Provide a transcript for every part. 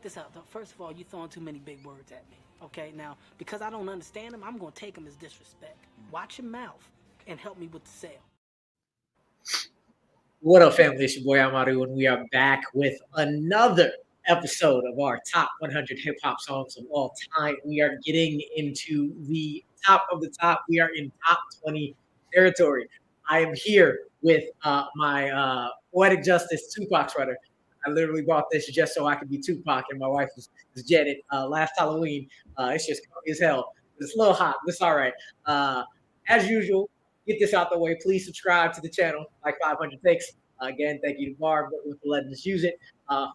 this out. First of all, you're throwing too many big words at me. Okay, now, because I don't understand them, I'm going to take them as disrespect. Watch your mouth and help me with the sale. What up, family? It's your boy Amaru, and we are back with another episode of our top 100 hip-hop songs of all time. We are getting into the top of the top. We are in top 20 territory. I am here with my Poetic Justice Tupac sweater. I literally bought this just so I could be Tupac, and my wife was jetted last Halloween. It's just comfy as hell. It's a little hot, but it's all right. As usual, get this out the way. Please subscribe to the channel, like 500 takes. Again, thank you to Barb for letting us use it.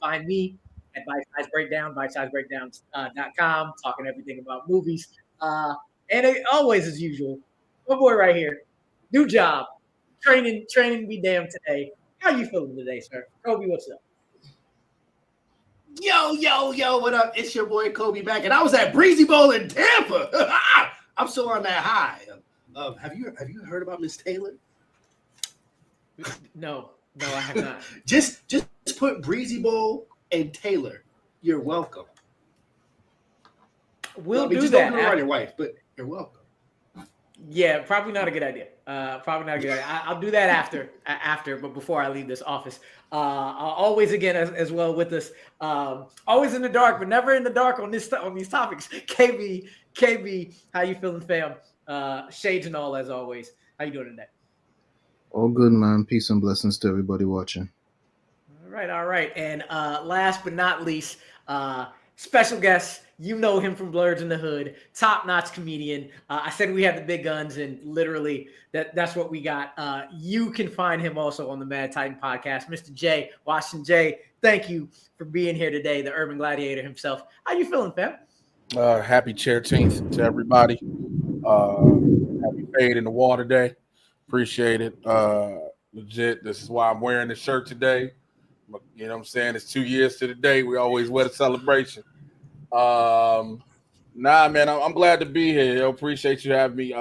Find me at Bite Size Breakdown, bitesizebreakdown.com, talking everything about movies. And always, as usual, my boy right here, new job, training be damned today. How you feeling today, sir? Kolby, what's up? Yo, what up? It's your boy Kolby Mac, and I was at Breezy Bowl in Tampa. I'm still on that high. Have you heard about Miss Taylor? No, I have not. just put Breezy Bowl and Taylor. You're welcome. We'll do just that. Don't do it around your wife, but you're welcome. Yeah, probably not a good idea. I'll do that after, but before I leave this office. Always again as well with us. Always in the dark, but never in the dark on these topics. KB, how you feeling, fam? Shades and all as always. How you doing today? All good, man. Peace and blessings to everybody watching. All right. And last but not least, special guest. You know him from Blurs in the Hood, top-notch comedian. I said we had the big guns, and literally that's what we got. You can find him also on the Mad Titan podcast. Mr. J, Washington J, thank you for being here today, the urban gladiator himself. How you feeling, fam? Happy Charitine to everybody. Happy Fade in the Water Day. Appreciate it. Legit, this is why I'm wearing this shirt today. You know what I'm saying? It's 2 years to the day. We always wear the celebration. Nah, man, I'm glad to be here. Yo, appreciate you having me.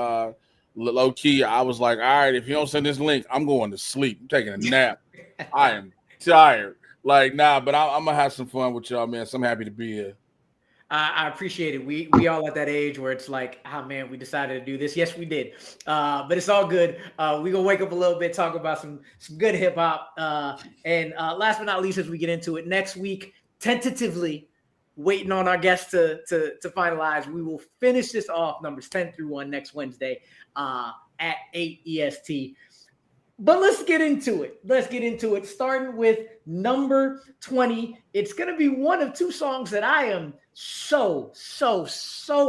Low key, I was like, all right, if you don't send this link, I'm going to sleep. I'm taking a nap. I am tired. Like, nah, but I'm gonna have some fun with y'all, man. So I'm happy to be here. I appreciate it. We all at that age where it's like, oh man, we decided to do this. Yes, we did. But it's all good. We gonna wake up a little bit, talk about some good hip hop. And last but not least, as we get into it next week, tentatively waiting on our guests to finalize. We will finish this off numbers 10 through 1 next Wednesday at 8 EST. But let's get into it. Starting with number 20. It's going to be one of two songs that I am so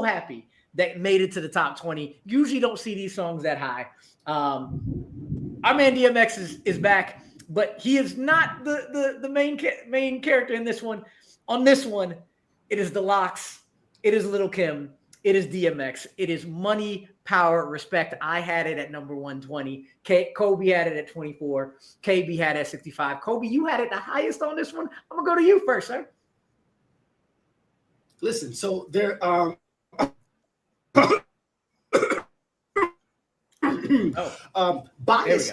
happy that made it to the top 20. Usually don't see these songs that high. Our man DMX is back, but he is not the main character in this one. On this one, it is the Lox. It is Lil' Kim. It is DMX. It is Money, Power, Respect. I had it at number 120. Kolby had it at 24. KB had it at 65. Kolby, you had it the highest on this one. I'm going to go to you first, sir. Listen, so there bias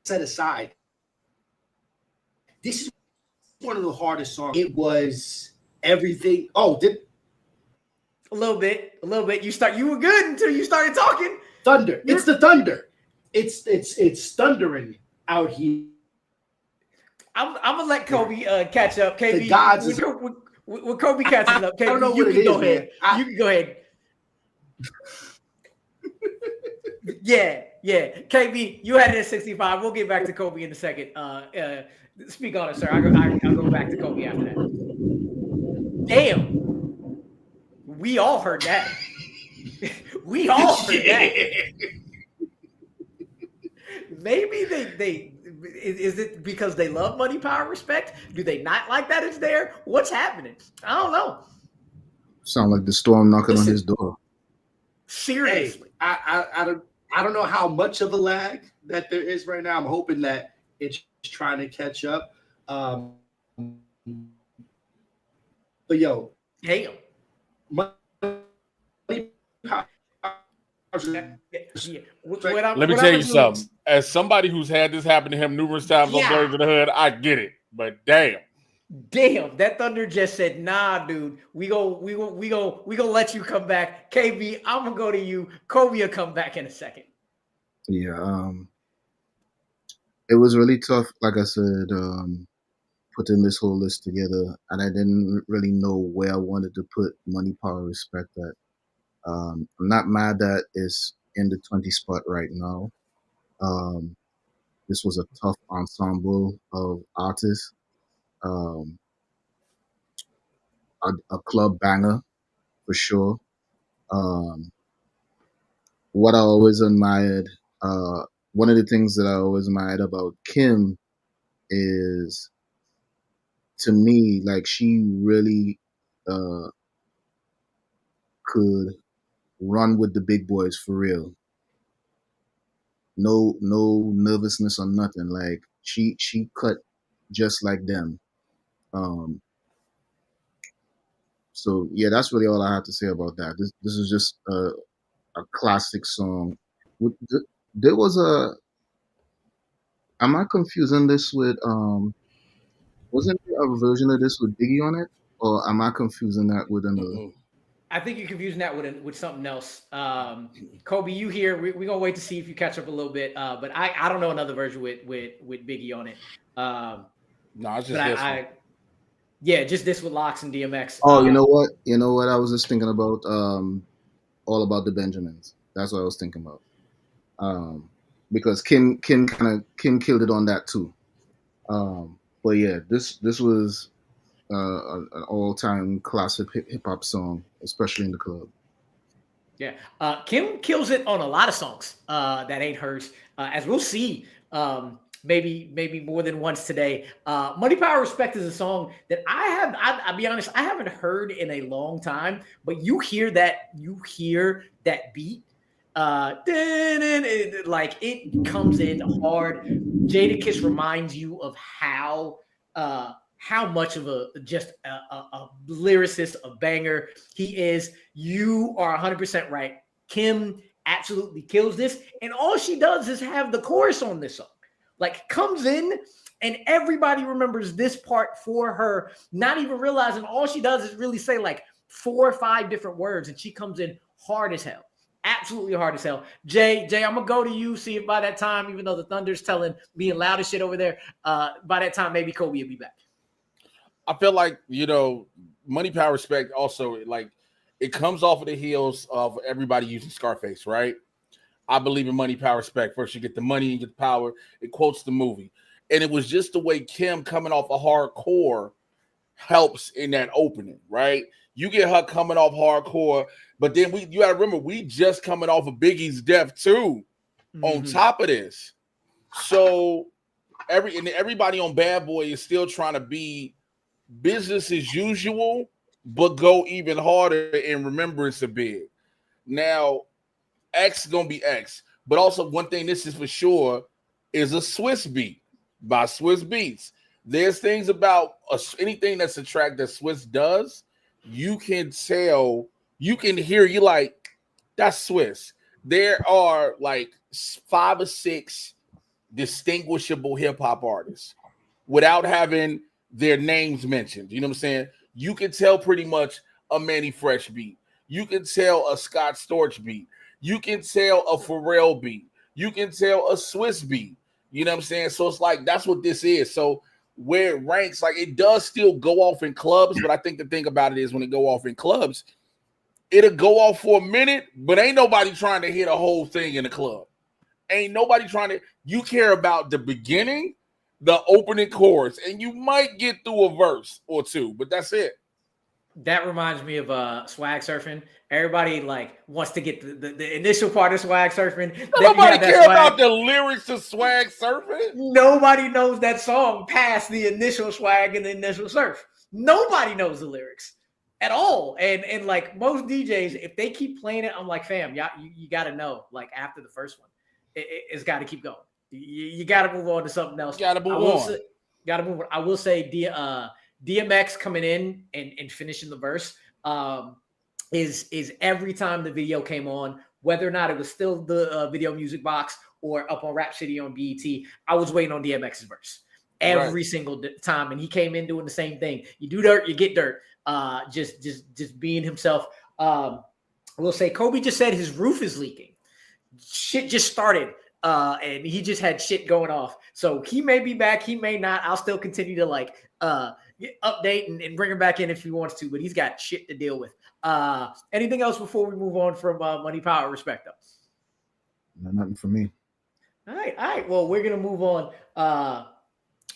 set aside. This is one of the hardest songs. It was everything. A little bit. You were good until you started talking. Thunder. It's the thunder. It's thundering out here. I'm gonna let Kolby catch up. KB, the gods when Kolby catches up, KB, I don't know you what can it go is, ahead. man. You can go ahead. Yeah. KB, you had it at 65. We'll get back to Kolby in a second. Speak on it, sir. I'll go back to Kolby after that. Damn. We all heard that. Maybe they is it because they love Money, Power, Respect? Do they not like that it's there? What's happening? I don't know. Sound like the storm knocking on his door. Seriously. Hey, I don't know how much of a lag that there is right now. I'm hoping that it's trying to catch up. But yo, damn. Let me tell you something. As somebody who's had this happen to him numerous times on Blurs in the Hood, I get it. But damn. Damn, that Thunder just said, "Nah, dude, we gonna let you come back." KB, I'm gonna go to you. Kobe will come back in a second. Yeah, it was really tough. Like I said, putting this whole list together, and I didn't really know where I wanted to put Money, Power, Respect at. I'm not mad that it's in the 20 spot right now. Um, this was a tough ensemble of artists. Um, a club banger for sure. Um, what I always admired, uh, one of the things that I always admired about Kim is, to me, like she really uh, could run with the big boys for real. No nervousness or nothing. Like she cut just like them. Um, so yeah, that's really all I have to say about that. This is just a classic song. There was a. Am I confusing this with wasn't there a version of this with Biggie on it, or am I confusing that with another? I think you're confusing that with something else. Kobe, you here? We're gonna wait to see if you catch up a little bit. But I don't know another version with Biggie on it. No, it's just but this one. Yeah, just this with Locks and DMX. Oh, you know what? You know what? I was just thinking about All About the Benjamins. That's what I was thinking about. Because Kim killed it on that too. But yeah, this was an all-time classic hip hop song, especially in the club. Yeah, Kim kills it on a lot of songs that ain't hers, as we'll see. Maybe more than once today. Money, Power, Respect is a song that I'll be honest, I haven't heard in a long time. But you hear that beat, like it comes in hard. Jadakiss reminds you of how much of a lyricist, a banger he is. You are 100% right. Kim absolutely kills this, and all she does is have the chorus on this song. Like, comes in and everybody remembers this part for her, not even realizing all she does is really say like 4 or 5 different words, and she comes in hard as hell. Absolutely hard as hell. Jay, I'm gonna go to you. See if by that time, even though the Thunder's being loud as shit over there, by that time maybe Kobe will be back. I feel like, Money, Power, Respect also, like, it comes off of the heels of everybody using Scarface, right? I believe in money, power, respect. First you get the money, you get the power. It quotes the movie. And it was just the way Kim coming off of hardcore helps in that opening, right? You get her coming off hardcore, but then you got to remember, we just coming off of Biggie's death too, on top of this. So everybody on Bad Boy is still trying to be business as usual, but go even harder in remembrance of Big. Now, X is gonna be X, but also one thing this is for sure is a Swiss beat by Swiss Beats. There's things about anything that's a track that Swiss does, you can tell, you can hear, you like, that's Swiss. There are like 5 or 6 distinguishable hip hop artists without having their names mentioned. You know what I'm saying? You can tell pretty much a Manny Fresh beat. You can tell a Scott Storch beat. You can tell a Pharrell beat. You can tell a Swiss beat. You know what I'm saying? So it's like, that's what this is. So where it ranks, like, it does still go off in clubs, but I think the thing about it is when it go off in clubs, it'll go off for a minute, but ain't nobody trying to hit a whole thing in the club. Ain't nobody trying to, you care about the beginning, the opening chorus, and you might get through a verse or two, but that's it. That reminds me of Swag Surfing. Everybody like wants to get the initial part of Swag Surfing. Nobody care about the lyrics to Swag Surfing. Nobody knows that song past the initial swag and the initial surf. Nobody knows the lyrics at all. And like most DJs, if they keep playing it, I'm like, fam, you got to know. Like after the first one, it's got to keep going. You got to move on to something else. Got to move on. Got to move on. I will say DMX coming in and finishing the verse is every time the video came on, whether or not it was still the video music box or up on Rap City on BET, I was waiting on DMX's verse. every single time, and he came in doing the same thing. You do dirt, you get dirt. Just being himself. I will say, Kolby just said his roof is leaking. Shit just started, and he just had shit going off. So he may be back, he may not. I'll still continue to update and bring him back in if he wants to, but he's got shit to deal with. Anything else before we move on from Money, Power, Respect, though? Nothing for me. All right. Well, we're gonna move on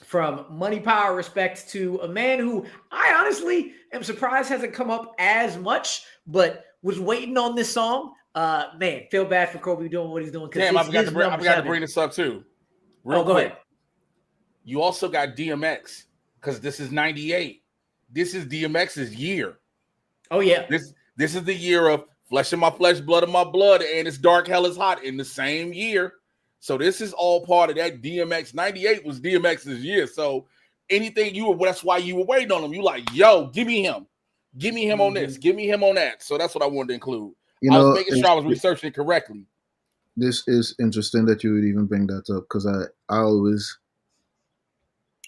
from Money, Power, Respect to a man who I honestly am surprised hasn't come up as much, but was waiting on this song. Man, feel bad for Kolby doing what he's doing. Damn, I forgot to bring this up too. Real go quick. ahead. You also got DMX because this is 98. This is DMX's year. Oh yeah. This is the year of Flesh of My Flesh, Blood of My Blood, and It's Dark, Hell is Hot in the same year. So this is all part of that. DMX 98 was DMX's year. So anything that's why you were waiting on him. You like, yo, give me him on this, give me him on that. So that's what I wanted to include. I was making sure I was researching it correctly. This is interesting that you would even bring that up because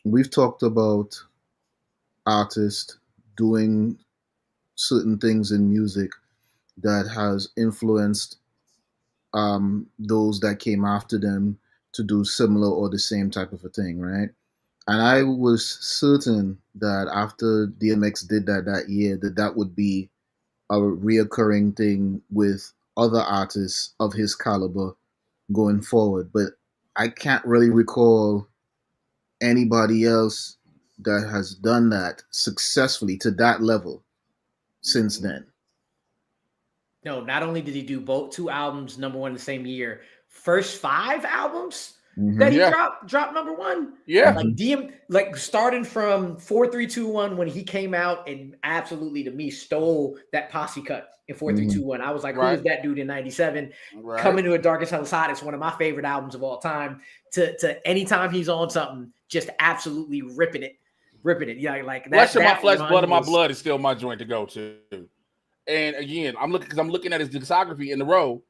we've talked about artists doing certain things in music that has influenced those that came after them to do similar or the same type of a thing, right? And I was certain that after DMX did that year, that would be a reoccurring thing with other artists of his caliber going forward. But I can't really recall anybody else that has done that successfully to that level since then. No, not only did he do both 2 albums number 1 the same year, first 5 albums that he dropped number 1. Yeah. Like starting from 4321 when he came out and absolutely to me stole that posse cut in 4321. I was like, who is that dude in 97? Coming to a Darkest Hell is Hot. It's one of my favorite albums of all time. To anytime he's on something, just absolutely ripping it. Yeah, like that. Flesh of My Flesh, Blood of My Blood is still my joint to go to. And again, I'm looking at his discography in the row,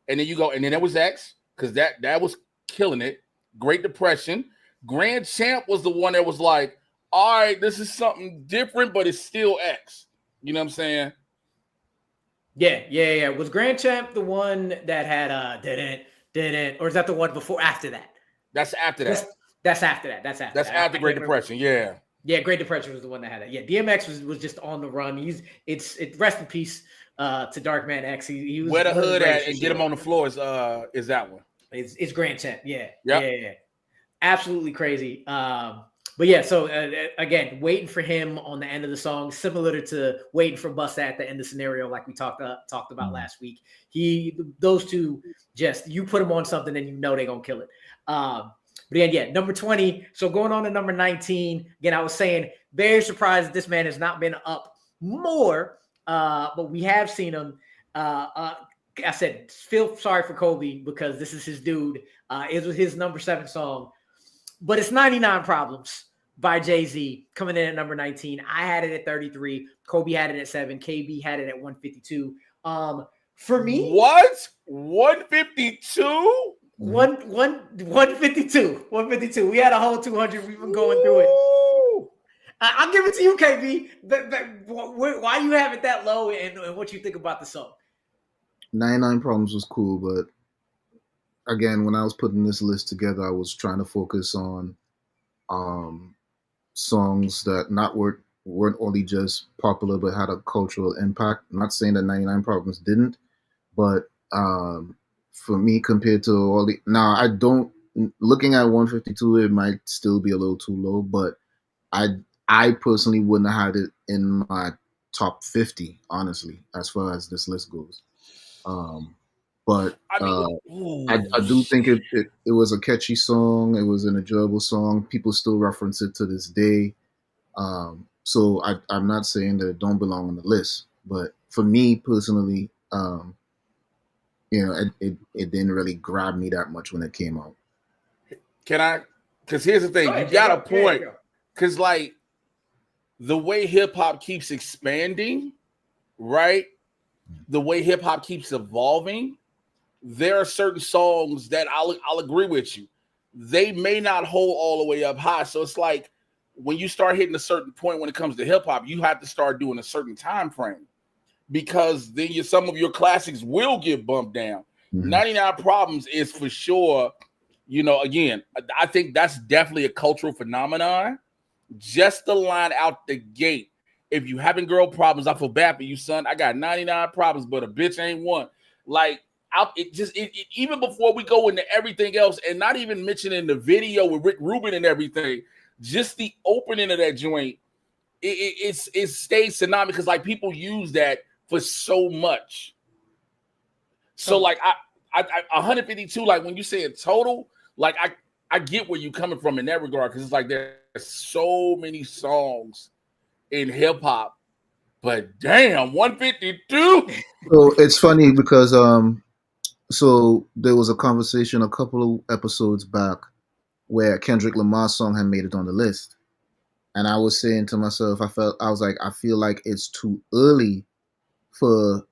and then you go, and then there was X, because that was killing it. Great Depression. Grand Champ was the one that was like, all right, this is something different, but it's still X. You know what I'm saying? Yeah. Was Grand Champ the one that had didn't, or is that the one after that? That's after that. That's after that. That's after Great Depression. Yeah. Yeah, Great Depression was the one that had that. Yeah, DMX was just on the run. It's rest in peace to Darkman X. He was Where the Hood at and Get Him on the Floor is that one. It's Grand Champ. Yeah. Absolutely crazy. But yeah, so again, waiting for him on the end of the song, similar to waiting for Busta at the end of Scenario, like we talked about last week. Those two, just you put them on something and you know they're gonna kill it. But again, number 20. So going on to number 19. Again, I was saying, very surprised that this man has not been up more. But we have seen him. I said, feel sorry for Kolby because this is his dude. It was his number 7 song. But it's 99 Problems by Jay-Z coming in at number 19. I had it at 33. Kolby had it at 7. KB had it at 152. For me, what? 152? 152. 152. We had a whole 200. We've been going through it. I'll give it to you, KB. Why you have it that low and what you think about the song? 99 Problems was cool, but again, when I was putting this list together, I was trying to focus on songs that weren't only just popular but had a cultural impact. I'm not saying that 99 Problems didn't, but for me, compared to all the I don't. Looking at 152, it might still be a little too low, but I personally wouldn't have had it in my top 50, honestly, as far as this list goes. But I do think it was a catchy song. It was an enjoyable song. People still reference it to this day. So I'm not saying that it don't belong on the list, but for me personally, it didn't really grab me that much when it came out. Can I? Because here's the thing, you got a point. Because like the way hip hop keeps expanding, right? The way hip hop keeps evolving, there are certain songs that I'll agree with you. they may not hold all the way up high. So it's like when you start hitting a certain point when it comes to hip hop, you have to start doing a certain time frame, because then some of your classics will get bumped down. 99 Problems is for sure, again, I think that's definitely a cultural phenomenon. Just the line out the gate. If you having girl problems, I feel bad for you, son. I got 99 problems, but a bitch ain't one. Like, even before we go into everything else, and not even mentioning the video with Rick Rubin and everything, just the opening of that joint, it stays synonymous, because like people use that for so much. So like I 152, like when you say it total, like I get where you're coming from in that regard, because it's like there's so many songs in hip hop, but damn, 152. So it's funny because so there was a conversation a couple of episodes back where Kendrick Lamar's song had made it on the list, and I was saying to myself, I feel like it's too early for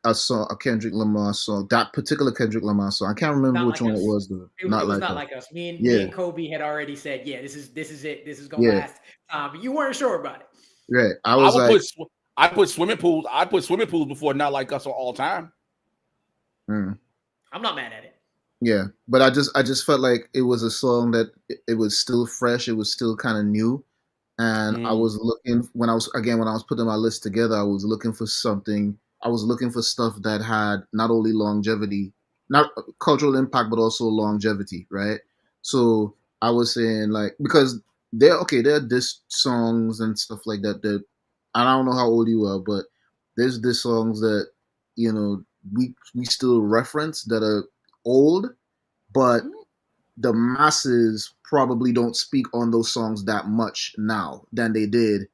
a Kendrick Lamar song, that particular Kendrick Lamar song. I can't remember which one it was though. It was not like us. Me and Kobe had already said, yeah, this is it. This is gonna last. You weren't sure about it. Right. I put swimming pools. I put swimming pools before Not Like Us all time. I'm not mad at it. Yeah, but I just felt like it was a song that it was still fresh. It was still kind of new, and I was looking when I was putting my list together. I was looking for something. I was looking for stuff that had not only longevity, not cultural impact, but also longevity, right? So I was saying, like, because there are diss songs and stuff like that that I don't know how old you are, but there's diss songs that we still reference that are old, but the masses probably don't speak on those songs that much now than they did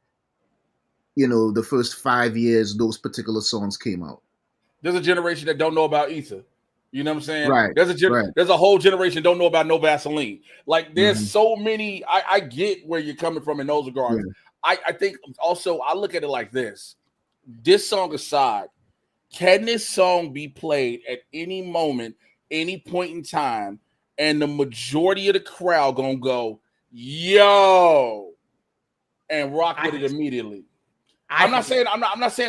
the first 5 years those particular songs came out. There's a generation that don't know about Ether. You know what I'm saying? Right. There's a whole generation don't know about No Vaseline. Like, there's so many. I get where you're coming from in those regards. Yeah. I think also I look at it like this. This song aside, can this song be played at any moment, any point in time, and the majority of the crowd gonna go, yo, and rock with it immediately? I'm not saying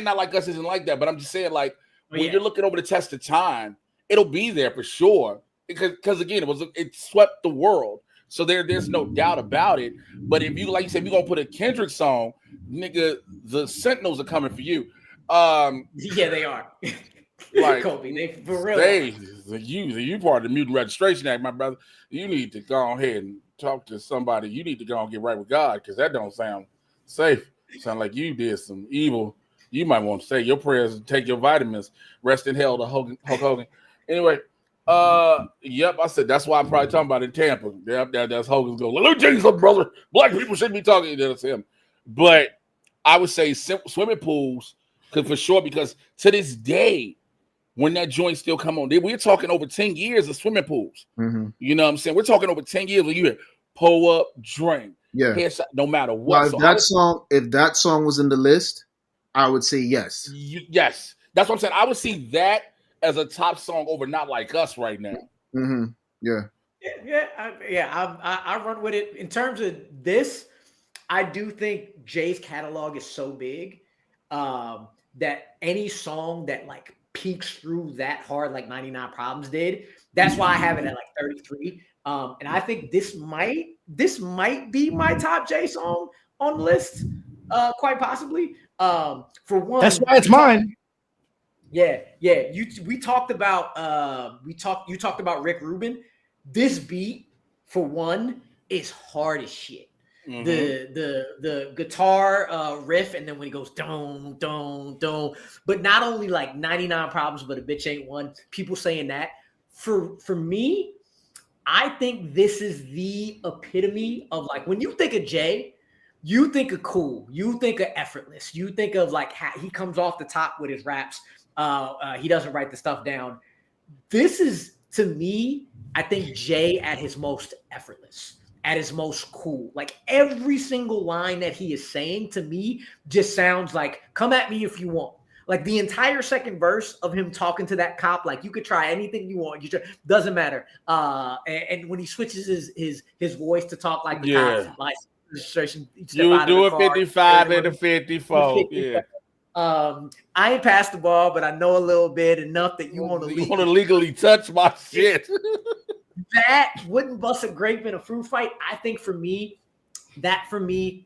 Not Like Us isn't like that, but I'm just saying, like, when you're looking over the test of time, it'll be there for sure. Because again, it swept the world. So there's no doubt about it. But if you, like you said, you're gonna put a Kendrick song, nigga, the Sentinels are coming for you. Yeah, they are. Like, Kolby, they for real. You part of the Mutant Registration Act, my brother. You need to go ahead and talk to somebody. You need to go and get right with God, because that don't sound safe. Sound like you did some evil. You might want to say your prayers and take your vitamins. Rest in hell to Hulk Hogan. Anyway, yep, I said that's why I'm probably talking about in Tampa. Yep, that's Hogan's go. Let me tell you something, brother. Black people shouldn't be talking. That's him. But I would say swimming pools, for sure, because to this day, when that joint still come on, we're talking over 10 years of swimming pools. You know what I'm saying? We're talking over 10 years when you hear pull up, drink. Yeah. Headshot, no matter what. Well, if that song was in the list, I would say yes. Yes. That's what I'm saying. I would see that as a top song over Not Like Us right now. Yeah. I run with it. In terms of this, I do think Jay's catalog is so big that any song that like peaks through that hard like 99 Problems did, that's why I have it at like 33. And I think this might be my top J song on the list, quite possibly. For one, that's why it's mine. Yeah. We talked about you talked about Rick Rubin. This beat, for one, is hard as shit. The guitar riff, and then when he goes don don don, but not only like 99 Problems, but a bitch ain't one. People saying that. For me, I think this is the epitome of like when you think of Jay, you think of cool, you think of effortless, you think of like how he comes off the top with his raps. He doesn't write the stuff down. This is, to me, I think Jay at his most effortless, at his most cool. Like every single line that he is saying to me just sounds like, come at me if you want. Like the entire second verse of him talking to that cop, like you could try anything you want, doesn't matter. And when he switches his voice to talk like the cops, like registration, you would do a 55 and a 54. Yeah. I ain't passed the ball, but I know a little bit enough that you want to legally touch my shit. That wouldn't bust a grape in a fruit fight. I think for me,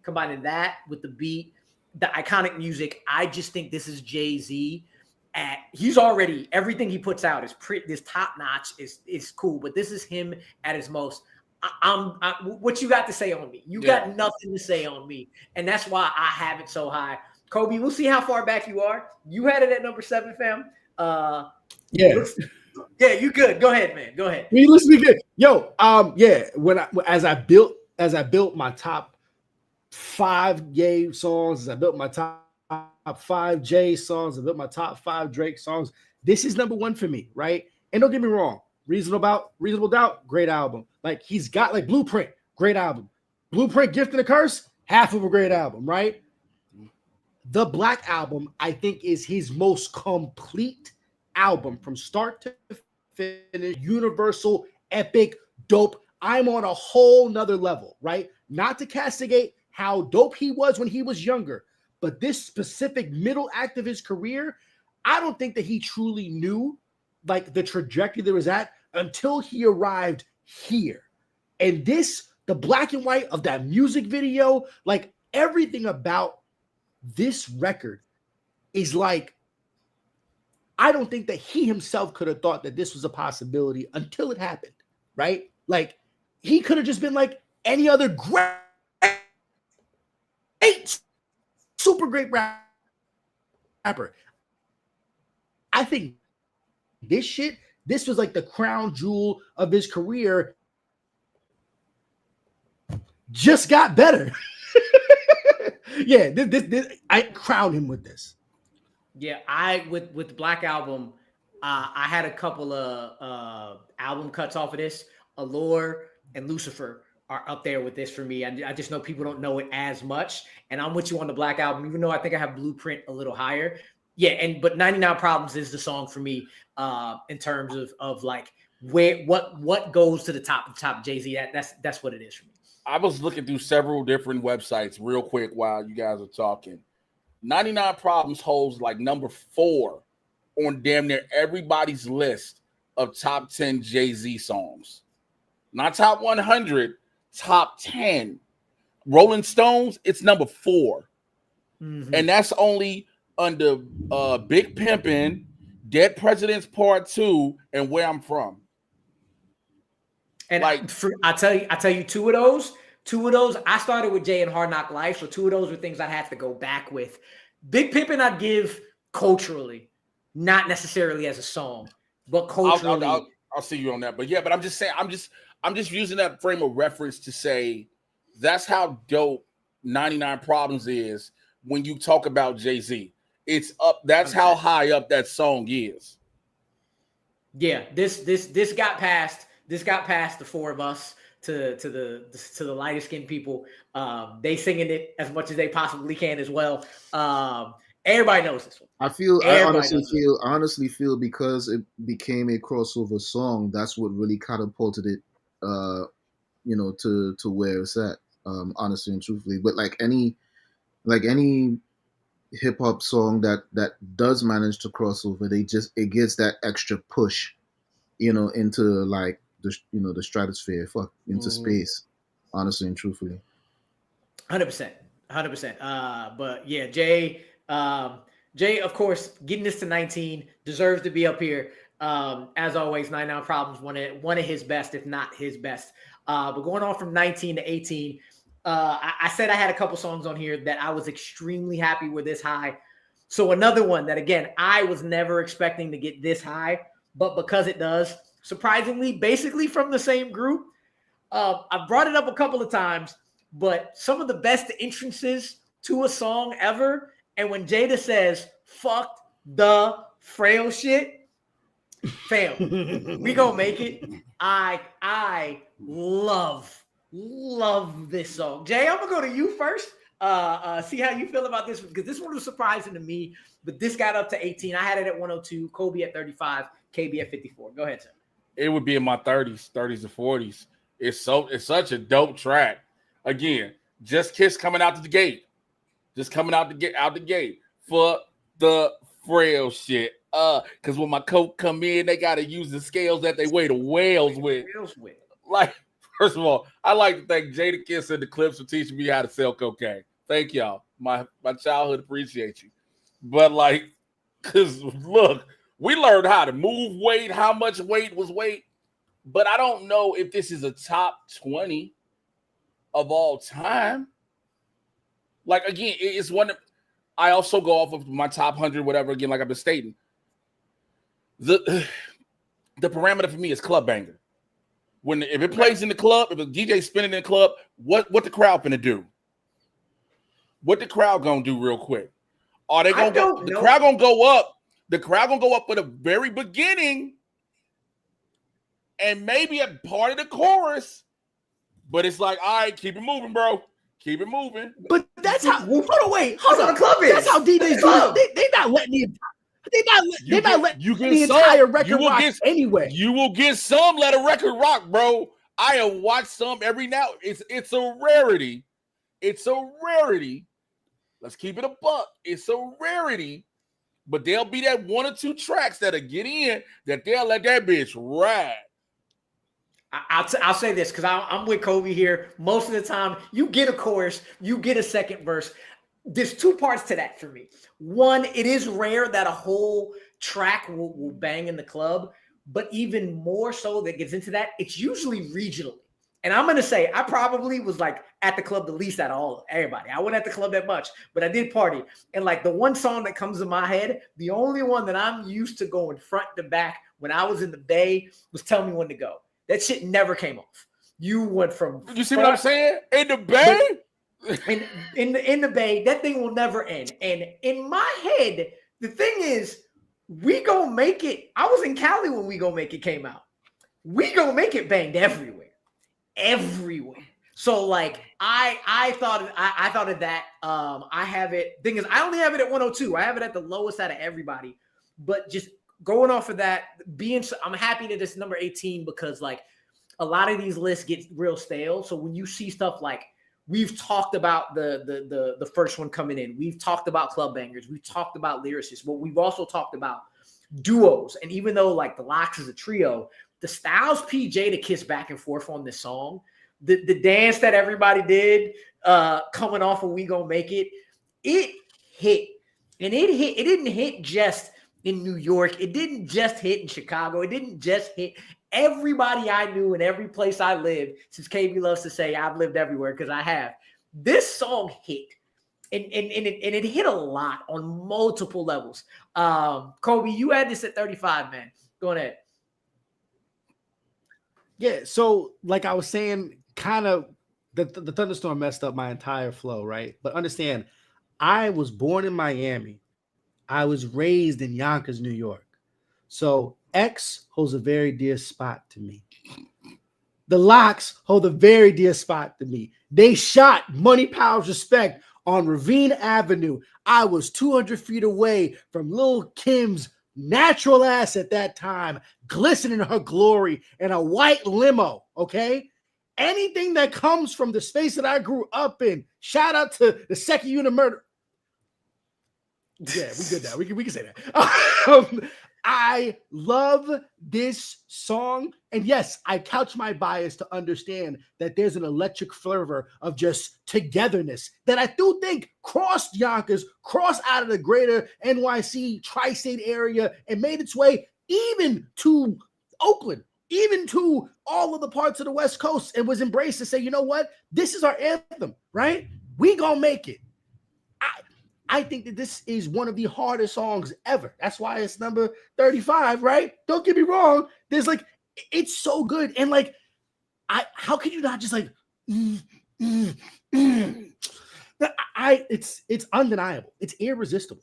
combining that with the beat, the iconic music, I just think this is Jay-Z. He's already, everything he puts out is this top notch, is cool, but this is him at his most. What you got to say on me? You got nothing to say on me, and that's why I have it so high. Kolby, we'll see how far back you are. You had it at number 7, fam. Yeah, you good. Go ahead, man. Go ahead. Let's be good. Yo, as I built my top 5 Ye songs, as I built my top 5 Jay songs, I built my top 5 Drake songs. This is number 1 for me, right? And don't get me wrong, Reasonable Doubt, great album. Like he's got like Blueprint, great album. Blueprint, Gift and a Curse, half of a great album, right? The Black Album, I think, is his most complete album from start to finish. Universal, epic, dope. I'm on a whole nother level, right? Not to castigate how dope he was when he was younger, but this specific middle act of his career, I don't think that he truly knew like the trajectory that was at until he arrived here. And this, the black and white of that music video, like everything about this record is like, I don't think that he himself could have thought that this was a possibility until it happened, right? Like he could have just been like any other great, super great rapper. I think this was like the crown jewel of his career. Just got better. Yeah, this I crown him with this. Yeah, with the Black Album, I had a couple of album cuts off of this. Allure and Lucifer are up there with this for me. I just know people don't know it as much, and I'm with you on the Black Album, even though I think I have Blueprint a little higher. Yeah, but 99 Problems is the song for me in terms of like what goes to the top Jay-Z. That's what it is for me. I was looking through several different websites real quick while you guys are talking. 99 Problems holds like number 4 on damn near everybody's list of top 10 Jay-Z songs. Not top 100, top 10. Rolling Stones, it's number 4. Mm-hmm. And that's only under Big Pimpin', Dead Presidents Part 2, and Where I'm From. And like I tell you, two of those, I started with Jay and Hard Knock Life, so 2 of those were things I'd have to go back with. Big Pimpin' I'd give culturally, not necessarily as a song, but culturally. I'll see you on that. But yeah, but I'm just saying, I'm just using that frame of reference to say that's how dope 99 Problems is when you talk about Jay-Z. It's up. That's how high up that song is. Yeah, this got past the 4 of us to the lighter skinned people. They singing it as much as they possibly can as well. Everybody knows this one. I honestly feel because it became a crossover song, that's what really catapulted it, to where it's at. Honestly and truthfully, but like any hip hop song that does manage to cross over, it gets that extra push, into like the stratosphere, into space. Honestly and truthfully, 100%. But yeah, Jay, of course, getting this to 19 deserves to be up here. As always, 99 Problems, one of his best, if not his best. But going on from 19 to 18. I said I had a couple songs on here that I was extremely happy with this high. So another one that, again, I was never expecting to get this high, but because it does, surprisingly, basically from the same group. I've brought it up a couple of times, but some of the best entrances to a song ever. And when Jada says, "Fuck the frail shit," fam, we gonna make it. I love this song. Jay, I'm gonna go to you first. See how you feel about this one, because this one was surprising to me, but this got up to 18. I had it at 102, Kolby at 35, KB at 54. Go ahead, sir. It would be in my 30s to 40s. It's such a dope track. Again, Just Kiss coming out the gate. Just coming out the gate for the frail shit. Because when my coat come in, they gotta use the scales that they weigh the whales with. Like, first of all, I like to thank Jada Kiss and the Clips for teaching me how to sell cocaine. Thank y'all. My childhood appreciates you. But like, because look, we learned how to move weight, how much weight was weight. But I don't know if this is a top 20 of all time. Like, again, it's one of, I also go off of my top 100, whatever, again, like I've been stating. The parameter for me is club banger. If it plays in the club, if the DJ spinning in the club, what the crowd gonna do? What the crowd gonna do real quick? Are they gonna go? The crowd gonna go up. The crowd gonna go up for the very beginning, and maybe a part of the chorus. But it's like, all right, keep it moving, bro. Keep it moving. But that's how. Hold on, wait. Hold on. The club is. That's how DJs do it. They're not letting the. They're not letting the entire record rock anyway. You will get some let a record rock, bro. I have watched some every now. It's a rarity. It's a rarity. Let's keep it a buck. It's a rarity. But there'll be that one or two tracks that'll get in that they'll let that bitch ride. I'll say this because I'm with Kolby here. Most of the time, you get a chorus, you get a second verse. There's two parts to that for me. One, it is rare that a whole track will bang in the club, but even more so that gets into that, it's usually regionally. And I'm going to say I probably was like at the club the least out of everybody. I wasn't at the club that much, but I did party. And like the one song that comes to my head, the only one that I'm used to going front to back when I was in the Bay was Tell Me When to Go. That shit never came off. You went from. You see what I'm saying? In the Bay? In the Bay, that thing will never end. And in my head, the thing is, We Gonna Make It. I was in Cali when We Gonna Make It came out. We Gonna Make It banged everywhere. So like I thought of that. I have it. Thing is, I only have it at 102. I have it at the lowest out of everybody. But just going off of that, I'm happy that it's number 18 because like a lot of these lists get real stale. So when you see stuff like we've talked about the first one coming in, we've talked about club bangers, we've talked about lyricists, but we've also talked about duos. And even though like the Lox is a trio, the Styles P Jada Kiss back and forth on this song, the dance that everybody did coming off of We Gonna Make It, it hit. And it didn't hit just in New York. It didn't just hit in Chicago. It didn't just hit everybody I knew in every place I lived, since KB loves to say I've lived everywhere, because I have. This song hit. And it hit a lot on multiple levels. Kolby, you had this at 35, man. Go ahead. Yeah, so like I was saying, kind of the thunderstorm messed up my entire flow, right? But understand, I was born in Miami. I was raised in Yonkers, New York. So X holds a very dear spot to me. The Lox hold a very dear spot to me. They shot Money, Power, Respect on Ravine Avenue. I was 200 feet away from Lil' Kim's natural ass at that time, glistening in her glory in a white limo, okay? Anything that comes from the space that I grew up in, shout out to the second unit murder. Yeah, we good now. We can say that. I love this song. And yes, I couch my bias to understand that there's an electric fervor of just togetherness that I do think crossed Yonkers, crossed out of the greater NYC tri-state area and made its way even to Oakland, even to all of the parts of the West Coast, and was embraced to say, you know what? This is our anthem, right? We gonna make it. I think that this is one of the hardest songs ever. That's why it's number 35, right? Don't get me wrong. There's like, it's so good. And like, how can you not just like, it's undeniable. It's irresistible.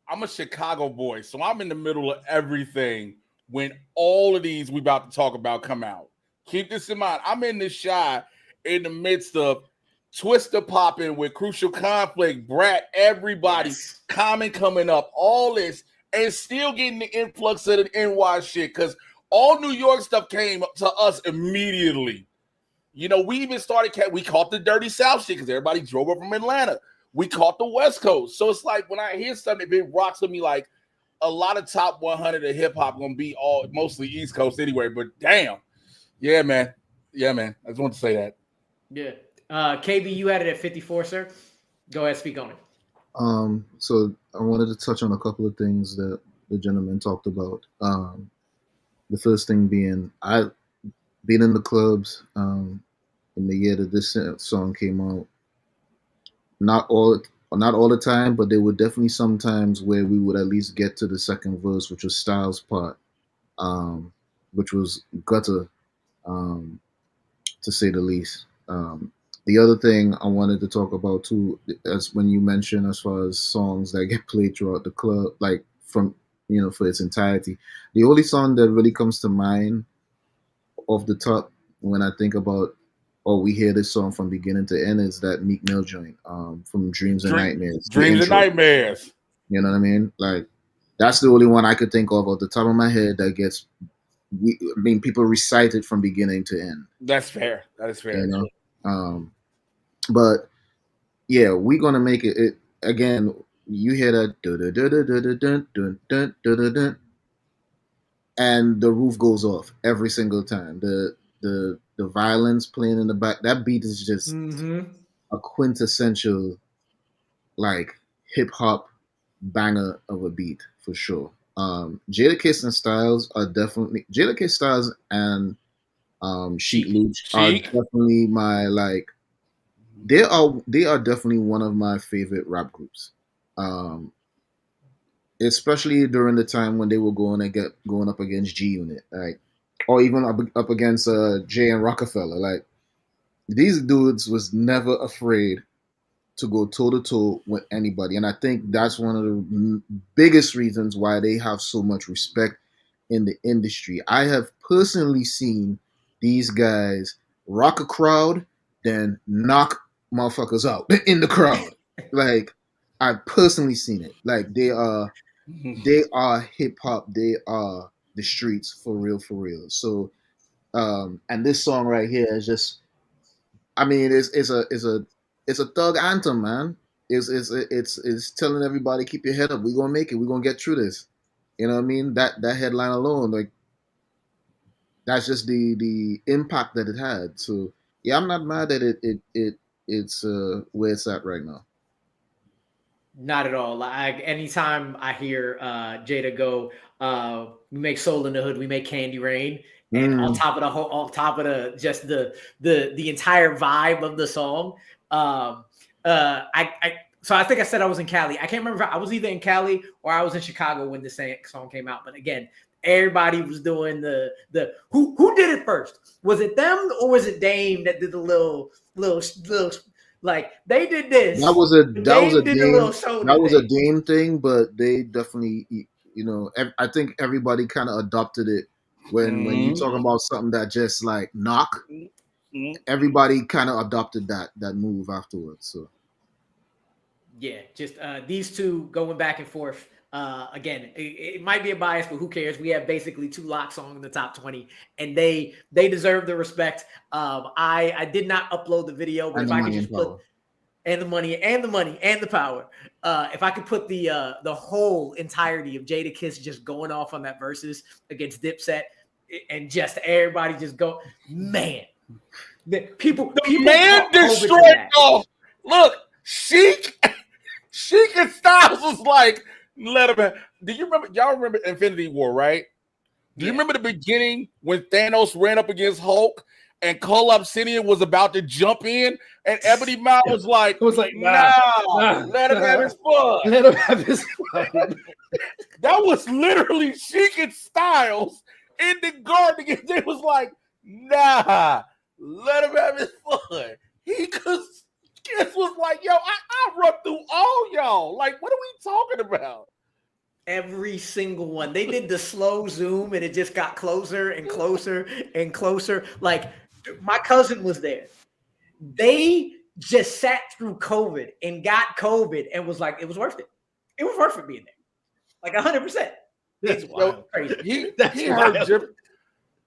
I'm a Chicago boy, so I'm in the middle of everything when all of these we about to talk about come out. Keep this in mind. I'm in this Chi in the midst of Twister popping with Crucial Conflict, Brat, everybody, Common coming up, all this, and still getting the influx of the NY shit, because all New York stuff came up to us immediately. You know, we even we caught the Dirty South shit because everybody drove up from Atlanta. We caught the West Coast. So it's like when I hear something, it rocks with me like a lot of top 100 of hip hop gonna be all mostly East Coast anyway. But damn, yeah, man. I just want to say that. Yeah. KB, you had it at 54, sir. Go ahead, speak on it. So I wanted to touch on a couple of things that the gentleman talked about. The first thing being being in the clubs in the year that this song came out. Not all the time, but there were definitely some times where we would at least get to the second verse, which was Styles' part, which was gutter, to say the least. The other thing I wanted to talk about too, as when you mentioned as far as songs that get played throughout the club, like from for its entirety, the only song that really comes to mind off the top when I think about or we hear this song from beginning to end is that Meek Mill joint from Dreams and Nightmares. Dreams and Nightmares. You know what I mean? Like that's the only one I could think of off the top of my head that gets. People recite it from beginning to end. That's fair. That is fair. You know? But yeah, we're gonna make it again. You hear that, and the roof goes off every single time. The violins playing in the back. That beat is just a quintessential like hip hop banger of a beat for sure. Jadakiss and Styles are definitely Jadakiss Styles and Sheek Louch are definitely my like. They are definitely one of my favorite rap groups, especially during the time when they were going up against G Unit, like, or even up against Jay and Rockefeller. Like these dudes was never afraid to go toe to toe with anybody, and I think that's one of the biggest reasons why they have so much respect in the industry. I have personally seen these guys rock a crowd, then knock motherfuckers out in the crowd. Like I've personally seen it. Like they are hip hop. They are the streets for real, for real. So, and this song right here is just, I mean, it's a thug anthem, man. It's telling everybody keep your head up. We're gonna make it. We're gonna get through this. You know what I mean? That headline alone, like, that's just the impact that it had. So yeah, I'm not mad that it's where it's at right now. Not at all. Like anytime I hear Jada go, we make Soul in the Hood, we make Candy Rain, and on top of the entire vibe of the song. So I think I said I was in Cali. I can't remember if I was either in Cali or I was in Chicago when this song came out. But again, everybody was doing the who did it first? Was it them or was it Dame that did the little like they did this? That was a Dame thing, but they definitely, I think everybody kind of adopted it when you talking about something that just like knock. Everybody kind of adopted that move afterwards. So yeah, just these two going back and forth. Again, it might be a bias, but who cares? We have basically two lock songs in the top 20, and they deserve the respect. I did not upload the video, but if I could just put and the money and the power. If I could put the whole entirety of Jadakiss just going off on that versus against Dipset, and just everybody just go, man. People man destroyed off. Look, Sheek and Styles was like, let him have. Do you remember? Y'all remember Infinity War, right? Do you remember the beginning when Thanos ran up against Hulk and Cole Obsidian was about to jump in, and Ebony Maw was like, nah, let him have his fun. Let him have his fun. That was literally Sheek and Styles in the garden. They was like, nah, let him have his fun. Because Kiss was like, yo, I run through all y'all. Like, what are we talking about? Every single one. They did the slow zoom and it just got closer and closer and closer. Like, my cousin was there. They just sat through COVID and got COVID and was like, it was worth it. It was worth it being there. Like 100%. That's wild. He That's heard wild. Jim.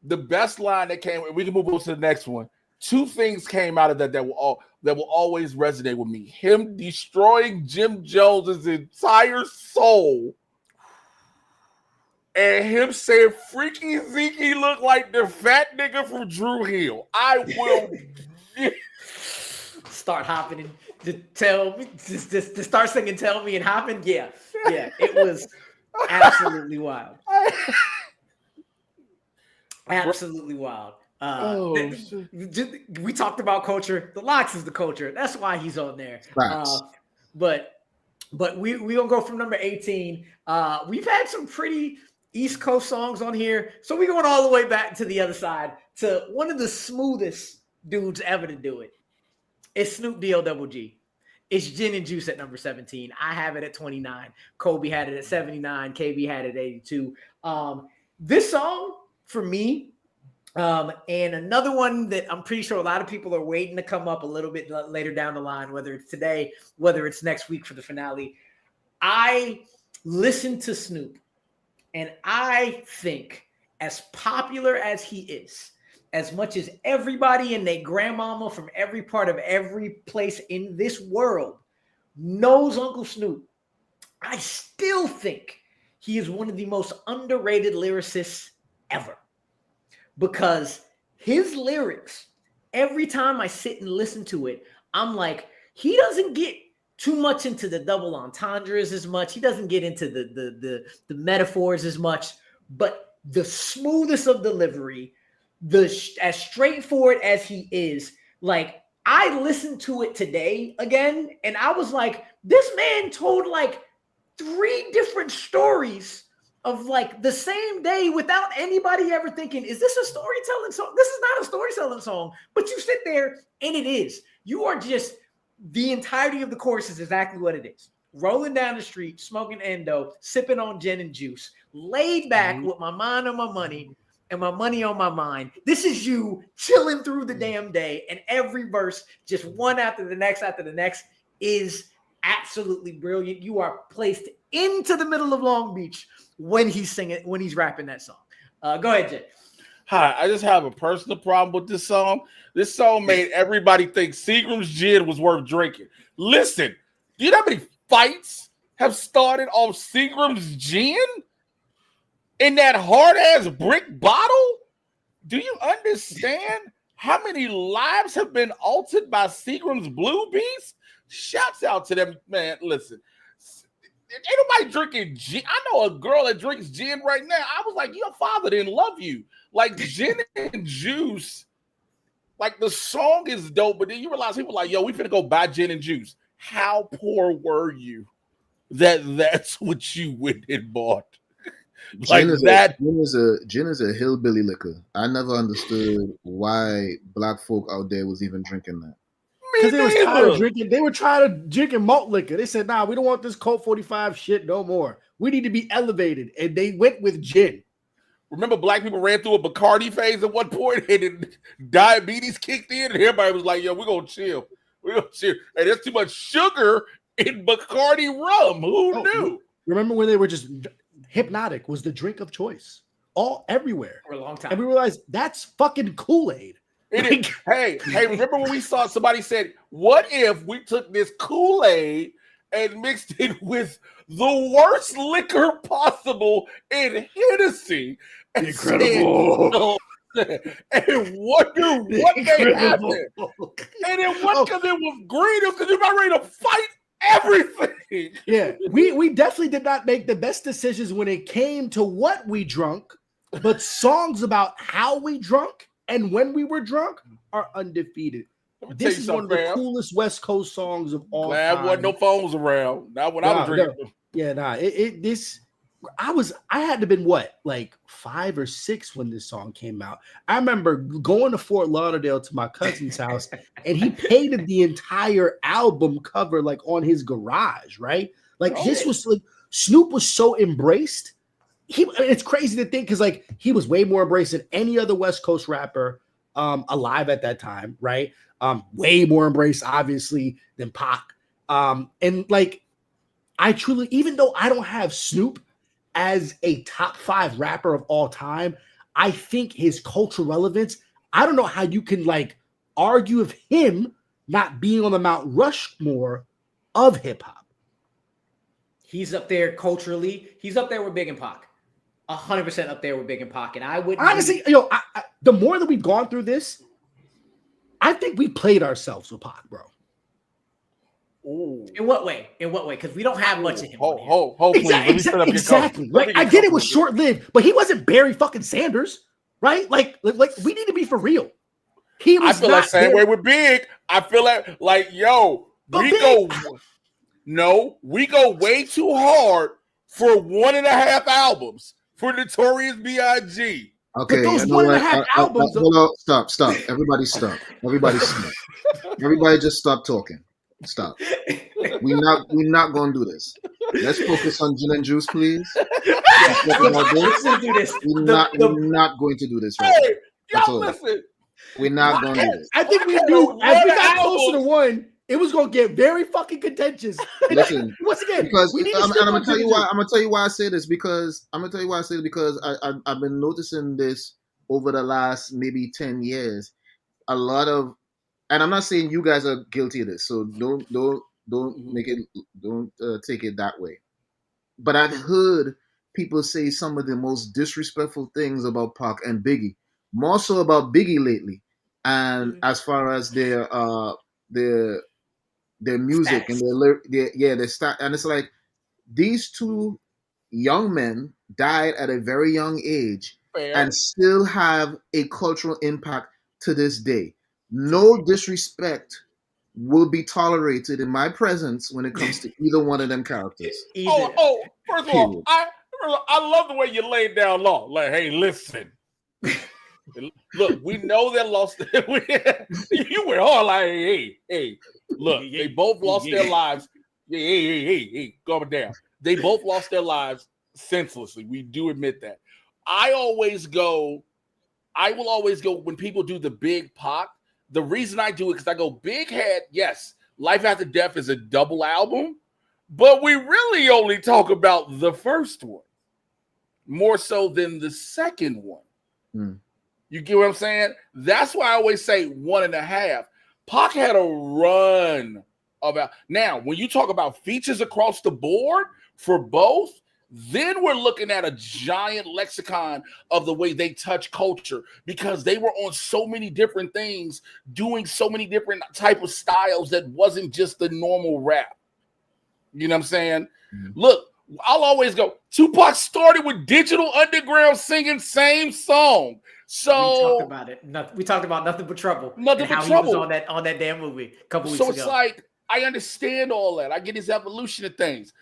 The best line that came, we can move on to the next one. Two things came out of that will always resonate with me. Him destroying Jim Jones's entire soul, and him saying Freaky Zeke look like the fat nigga from Drew Hill. I will start hopping to tell me to start singing "Tell Me" and hopping. Yeah, it was absolutely wild. Absolutely wild. We talked about culture. The Locks is the culture. That's why he's on there. But we gonna go from number 18. We've had some pretty East Coast songs on here, so we're going all the way back to the other side to one of the smoothest dudes ever to do it. It's Snoop D-O Double G. It's Gin and Juice at number 17. I have it at 29. Kolby had it at 79. KB had it at 82. This song for me. And another one that I'm pretty sure a lot of people are waiting to come up a little bit later down the line, whether it's today, whether it's next week for the finale. I listen to Snoop, and I think as popular as he is, as much as everybody and their grandmama from every part of every place in this world knows Uncle Snoop, I still think he is one of the most underrated lyricists ever. Because his lyrics, every time I sit and listen to it, I'm like, he doesn't get too much into the double entendres as much. He doesn't get into the metaphors as much. But the smoothest of delivery, as straightforward as he is, like I listened to it today again, and I was like, this man told like 3 different stories of like the same day without anybody ever thinking, is this a storytelling song? This is not a storytelling song, but you sit there and it is. You are just, the entirety of the chorus is exactly what it is. Rolling down the street, smoking endo, sipping on gin and juice, laid back with my mind on my money and my money on my mind. This is you chilling through the damn day, and every verse, just one after the next is absolutely brilliant. You are placed into the middle of Long Beach when he's singing, when he's rapping that song. Go ahead, Jay. Hi, I just have a personal problem with this song. This song made everybody think Seagram's gin was worth drinking. Listen, do you know how many fights have started off Seagram's gin in that hard-ass brick bottle? Do you understand how many lives have been altered by Seagram's Blue Beast? Shouts out to them, man. Listen, ain't nobody drinking gin. I know a girl that drinks gin right now. I was like, your father didn't love you. Like gin and juice, like the song is dope, but then you realize people like, yo, we finna go buy gin and juice. How poor were you that's what you went and bought? Like Gin is a hillbilly liquor. I never understood why black folk out there was even drinking that. Because they was tired of drinking. They were trying to drinking malt liquor. They said, nah, we don't want this Colt 45 shit no more. We need to be elevated. And they went with gin. Remember, black people ran through a Bacardi phase at one point, and then diabetes kicked in, and everybody was like, yo, we're going to chill. We're going to chill. And there's too much sugar in Bacardi rum. Who knew? Remember when they were just hypnotic was the drink of choice. Everywhere. For a long time. And we realized that's fucking Kool-Aid. Hey, remember when we saw somebody said, what if we took this Kool-Aid and mixed it with the worst liquor possible in Hennessy? Incredible. And wonder what may happen. And it wasn't because it was green, it was because you were ready to fight everything. Yeah, we definitely did not make the best decisions when it came to what we drunk, but songs about how we drunk and when we were drunk are undefeated. This is one of the coolest West Coast songs of all time. Glad wasn't no phones around. Not when I was drinking. I had to have been like 5 or 6 when this song came out. I remember going to Fort Lauderdale to my cousin's house, and he painted the entire album cover like on his garage, right? Like this was like Snoop was so embraced. It's crazy to think because like he was way more embraced than any other West Coast rapper alive at that time, right? way more embraced, obviously, than Pac. And like, I truly, even though I don't have Snoop as a top 5 rapper of all time, I think his cultural relevance, I don't know how you can like argue of him not being on the Mount Rushmore of hip hop. He's up there culturally. He's up there with Big and Pac. 100% up there with Big and Pac. And I would honestly, the more that we've gone through this, I think we played ourselves with Pac, bro. Ooh. In what way? Because we don't have much of him. Exactly. Like, I get it was short lived, but he wasn't Barry fucking Sanders, right? Like we need to be for real. I feel like same way with Big. I feel like yo, we go way too hard for 1.5 albums for Notorious B.I.G. Okay, but those 1.5 albums. Hold on, stop. Everybody stop. Everybody just stop talking. Stop. We're not going to do this. Let's focus on Gin and Juice, please. We're not going to do this right hey, y'all listen. We're not going to do this. I think we do. As we got closer to one, it was going to get very fucking contentious. Listen, once again, because I'm going to tell you why. I'm going to tell you why I say this because I've been noticing this over the last maybe 10 years. A lot of, and I'm not saying you guys are guilty of this, so don't take it that way. But I've heard people say some of the most disrespectful things about Pac and Biggie, more so about Biggie lately, and as far as their music and their stat, and it's like these two young men died at a very young age and still have a cultural impact to this day. No disrespect will be tolerated in my presence when it comes to either one of them characters. First of all, I love the way you laid down law. Like, hey, listen. Look, we know they lost. You were all like, hey. Look, they both lost their lives. Hey, calm down. They both lost their lives senselessly. We do admit that. I will always go when people do the Big Pac. The reason I do it because I go Big Head. Yes, Life After Death is a double album, but we really only talk about the first one more so than the second one. You get what I'm saying? That's why I always say 1.5. Pac had a run about. Now, when you talk about features across the board for both, then we're looking at a giant lexicon of the way they touch culture because they were on so many different things, doing so many different type of styles that wasn't just the normal rap. You know what I'm saying? Look, I'll always go, Tupac started with Digital Underground singing same song. So we talked about it. We talked about Nothing But Trouble. He was on that damn movie a couple weeks ago. So it's like, I understand all that. I get his evolution of things.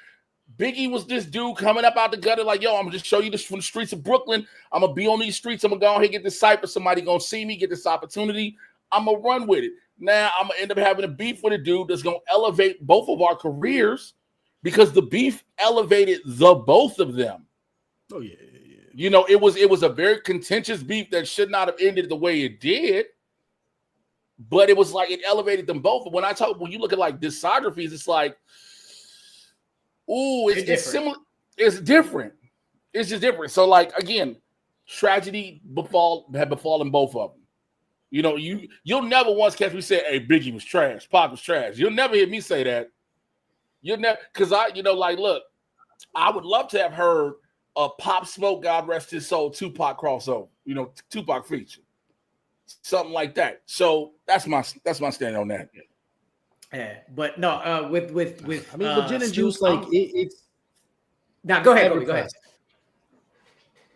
Biggie was this dude coming up out the gutter like, yo, I'm going to show you this from the streets of Brooklyn. I'm going to be on these streets. I'm going to go ahead and get this cypher. Somebody going to see me, get this opportunity. I'm going to run with it. Now, I'm going to end up having a beef with a dude that's going to elevate both of our careers because the beef elevated the both of them. Oh, yeah. You know, it was a very contentious beef that should not have ended the way it did. But it was like it elevated them both. When you look at like discographies, it's like, ooh, it's similar. It's different. It's just different. So, like, again, tragedy had befallen both of them. You know, you'll never once catch me say, hey, Biggie was trash, Pac was trash. You'll never hear me say that. You'll never, because look, I would love to have heard a Pop Smoke, God rest his soul, Tupac crossover, Tupac feature. Something like that. So that's my stand on that. Yeah, but no, with I mean, the Gin and Juice, like it's. Now go ahead, go ahead.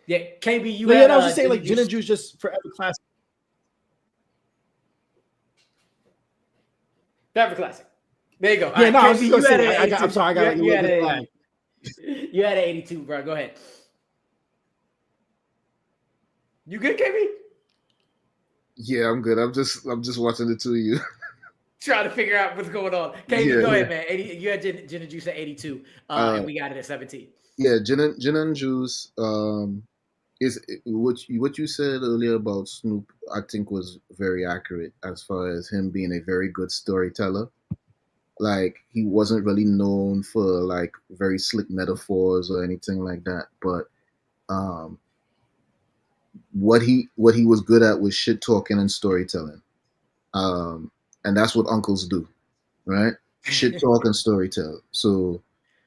Yeah, KB, you. I was just saying, like Gin and Juice, just forever classic. Forever classic. There you go. Yeah, no, KB, I was just gonna say. I'm sorry, I got a little bit lag. You had an 82, bro. Go ahead. You good, KB? Yeah, I'm good. I'm just watching the two of you. Trying to figure out what's going on. KB, go ahead, man. You had Gin and Juice at 82, and we got it at 17. Yeah, Gin and Juice. what you said earlier about Snoop, I think was very accurate as far as him being a very good storyteller. Like he wasn't really known for like very slick metaphors or anything like that, but um, what he was good at was shit talking and storytelling, and that's what uncles do, right? Shit talk and storytell. So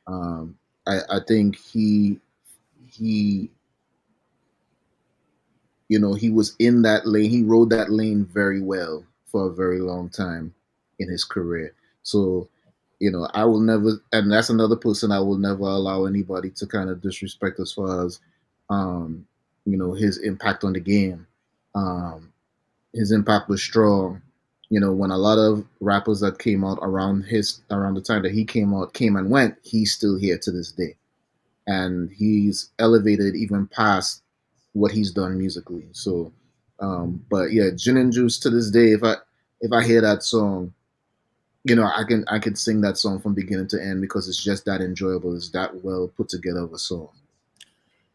um, I think he he was in that lane. He rode that lane very well for a very long time in his career. So, I will never, and that's another person I will never allow anybody to kind of disrespect as far as, his impact on the game. Um, his impact was strong. When a lot of rappers that came out around the time that he came and went, he's still here to this day, and he's elevated even past what he's done musically. So, but yeah, Gin and Juice to this day, if I hear that song, I can sing that song from beginning to end because it's just that enjoyable. It's that well put together of a song.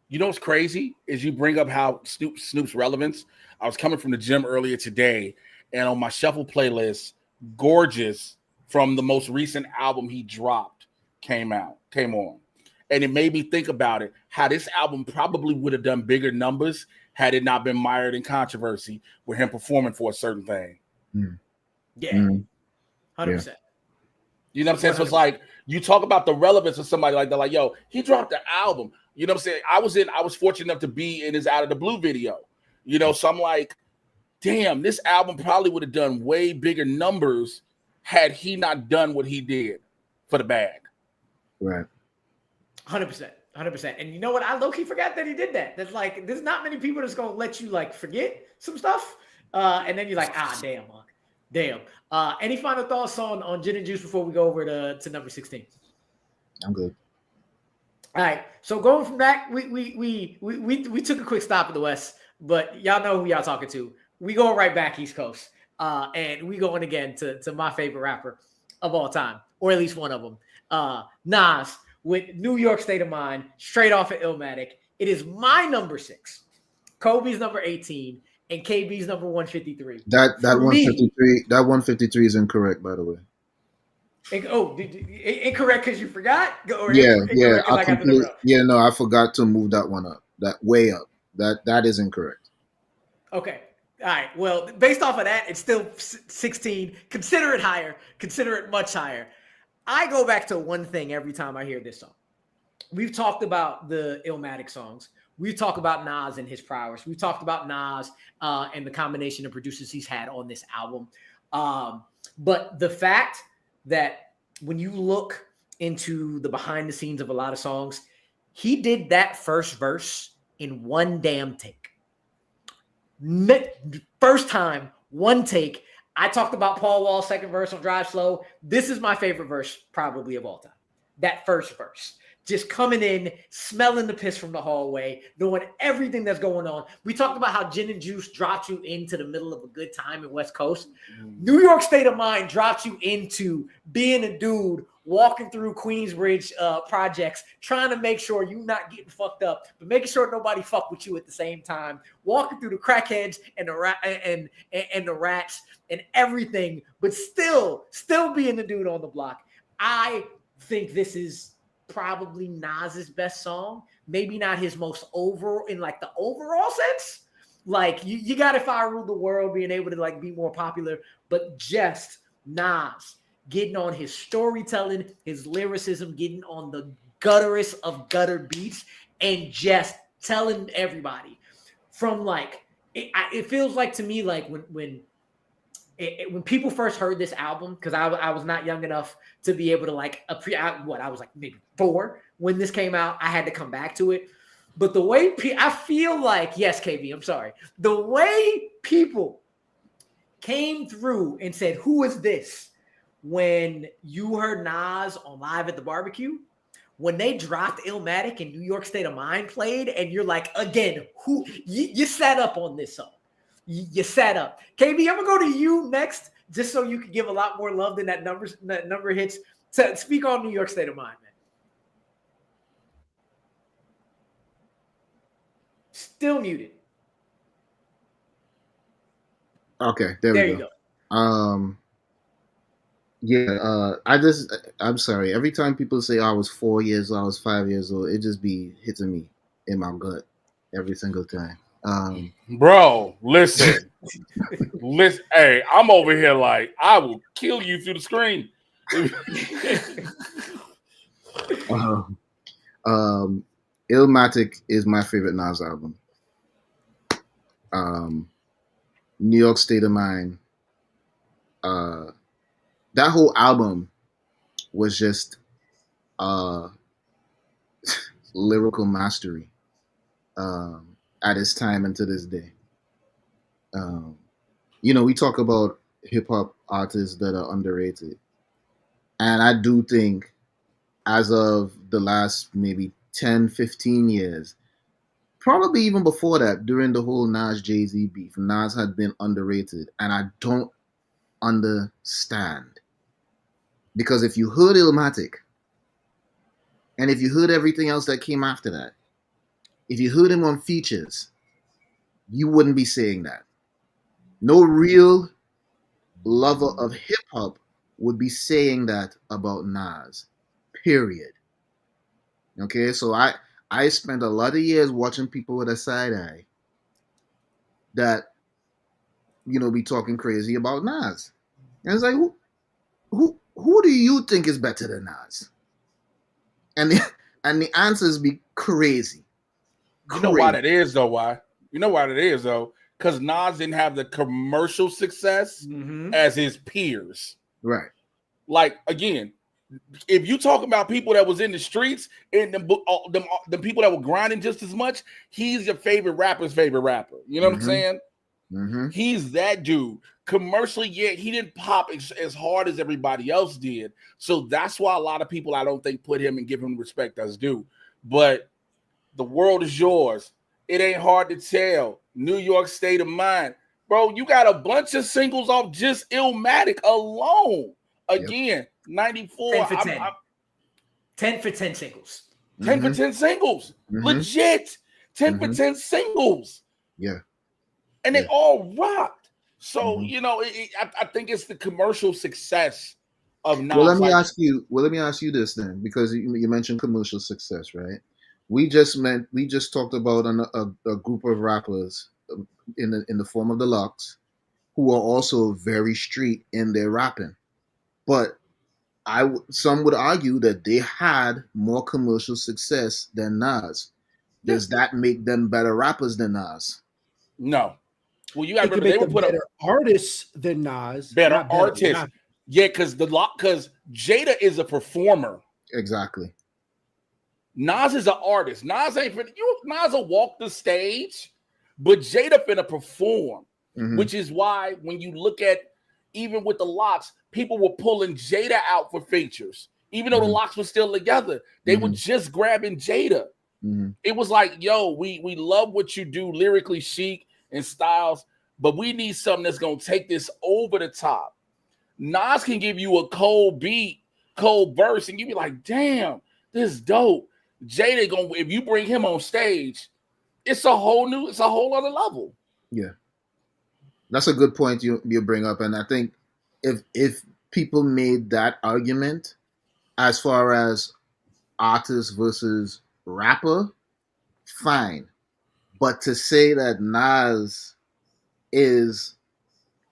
You know what's crazy is you bring up how Snoop's relevance. I was coming from the gym earlier today, and on my shuffle playlist, "Gorgeous" from the most recent album he dropped came on. And it made me think about it, how this album probably would have done bigger numbers had it not been mired in controversy with him performing for a certain thing. Mm. Yeah, 100%. You know what I'm saying? 100%. So it's like, you talk about the relevance of somebody like that, like, yo, he dropped the album. You know what I'm saying? I was fortunate enough to be in his Out of the Blue video. So I'm like, damn, this album probably would have done way bigger numbers had he not done what he did for the bag. Right. 100%. And you know what? I low-key forgot that he did that. That's like, there's not many people that's going to let you like forget some stuff. And then you're like, damn, Mark. Damn. Any final thoughts on Gin and Juice before we go over to number 16? I'm good. All right. So going from that, we took a quick stop in the West, but y'all know who y'all talking to. We going right back East Coast. And we going again to my favorite rapper of all time, or at least one of them. Nas with New York State of Mind, straight off of Illmatic. It is my number 6, Kobe's number 18, and KB's number 153. That 153 is incorrect, by the way. Incorrect because you forgot? Or yeah. No, I forgot to move that one up. That way up. That is incorrect. Okay. All right. Well, based off of that, it's still 16. Consider it higher. Consider it much higher. I go back to one thing every time I hear this song. We've talked about the Illmatic songs. We've talked about Nas and his prowess. We've talked about Nas and the combination of producers he's had on this album. But the fact that when you look into the behind the scenes of a lot of songs, he did that first verse in one damn take. First time, one take. I talked about Paul Wall's second verse on Drive Slow. This is my favorite verse probably of all time. That first verse. Just coming in, smelling the piss from the hallway, knowing everything that's going on. We talked about how Gin and Juice dropped you into the middle of a good time in West Coast. New York State of Mind dropped you into being a dude walking through Queensbridge projects, trying to make sure you're not getting fucked up, but making sure nobody fuck with you at the same time, walking through the crackheads and the rats and everything, but still being the dude on the block. I think this is probably Nas's best song. Maybe not his most in like the overall sense. Like you got If I Ruled the World being able to like be more popular, but just Nas getting on his storytelling, his lyricism, getting on the gutterest of gutter beats, and just telling everybody from like it feels like to me like when people first heard this album, because I was not young enough to be able to like I was like maybe 4 when this came out. I had to come back to it, but the way I feel like, yes, KB, I'm sorry, the way people came through and said, "Who is this?" when you heard Nas on Live at the Barbecue, when they dropped Illmatic and New York State of Mind played, and you're like, again, who you sat up on this song. You sat up. KB, I'm going to go to you next, just so you can give a lot more love than that number hits. To speak on New York State of Mind, man. Still muted. Okay, there we go. I'm sorry. Every time people say I was 4 years old, I was 5 years old, it just be hitting me in my gut every single time. Bro, listen. Listen, hey, I'm over here like I will kill you through the screen. Illmatic is my favorite Nas album. New York State of Mind. That whole album was just lyrical mastery at its time and to this day. We talk about hip hop artists that are underrated, and I do think as of the last maybe 10, 15 years, probably even before that, during the whole Nas Jay-Z beef, Nas had been underrated, and I don't understand. Because if you heard Illmatic, and if you heard everything else that came after that, if you heard him on features, you wouldn't be saying that. No real lover of hip-hop would be saying that about Nas, period. Okay, so I spent a lot of years watching people with a side eye that, be talking crazy about Nas. And it's like, who do you think is better than Nas? And the answers be crazy. You know why that is, though? Why? You know why that is, though? Because Nas didn't have the commercial success as his peers. Right. Like, again, if you talk about people that was in the streets and the people that were grinding just as much, he's your favorite rapper's favorite rapper. You know what I'm saying? Mm-hmm. He's that dude. Commercially, yeah, he didn't pop as hard as everybody else did. So that's why a lot of people, I don't think, put him and give him respect as due. But the world is yours. It ain't hard to tell. New York State of Mind. Bro, you got a bunch of singles off just Illmatic alone. Again, 94. 10 for 10. 10 for 10 singles. 10 for 10 singles. Legit. 10 for 10 singles. Yeah. And they all rocked. So, I think it's the commercial success of Nas. Well, let me ask you this then, because you mentioned commercial success, right? We just talked about a group of rappers in the form of the Lux, who are also very street in their rapping. But some would argue that they had more commercial success than Nas. Does that make them better rappers than Nas? No. Well, you got to remember they were better artists than Nas. Better artists. Yeah, because Jada is a performer. Exactly. Nas is an artist. Nas will walk the stage, but Jada finna perform, which is why when you look at, even with the Locks, people were pulling Jada out for features. Even though the Locks were still together, they were just grabbing Jada. It was like, yo, we love what you do lyrically, Chic and Styles, but we need something that's going to take this over the top. Nas can give you a cold beat, cold verse, and you be like, damn, this is dope. Jada if you bring him on stage, it's a whole other level. Yeah. That's a good point you bring up. And I think if people made that argument as far as artist versus rapper, fine. But to say that Nas is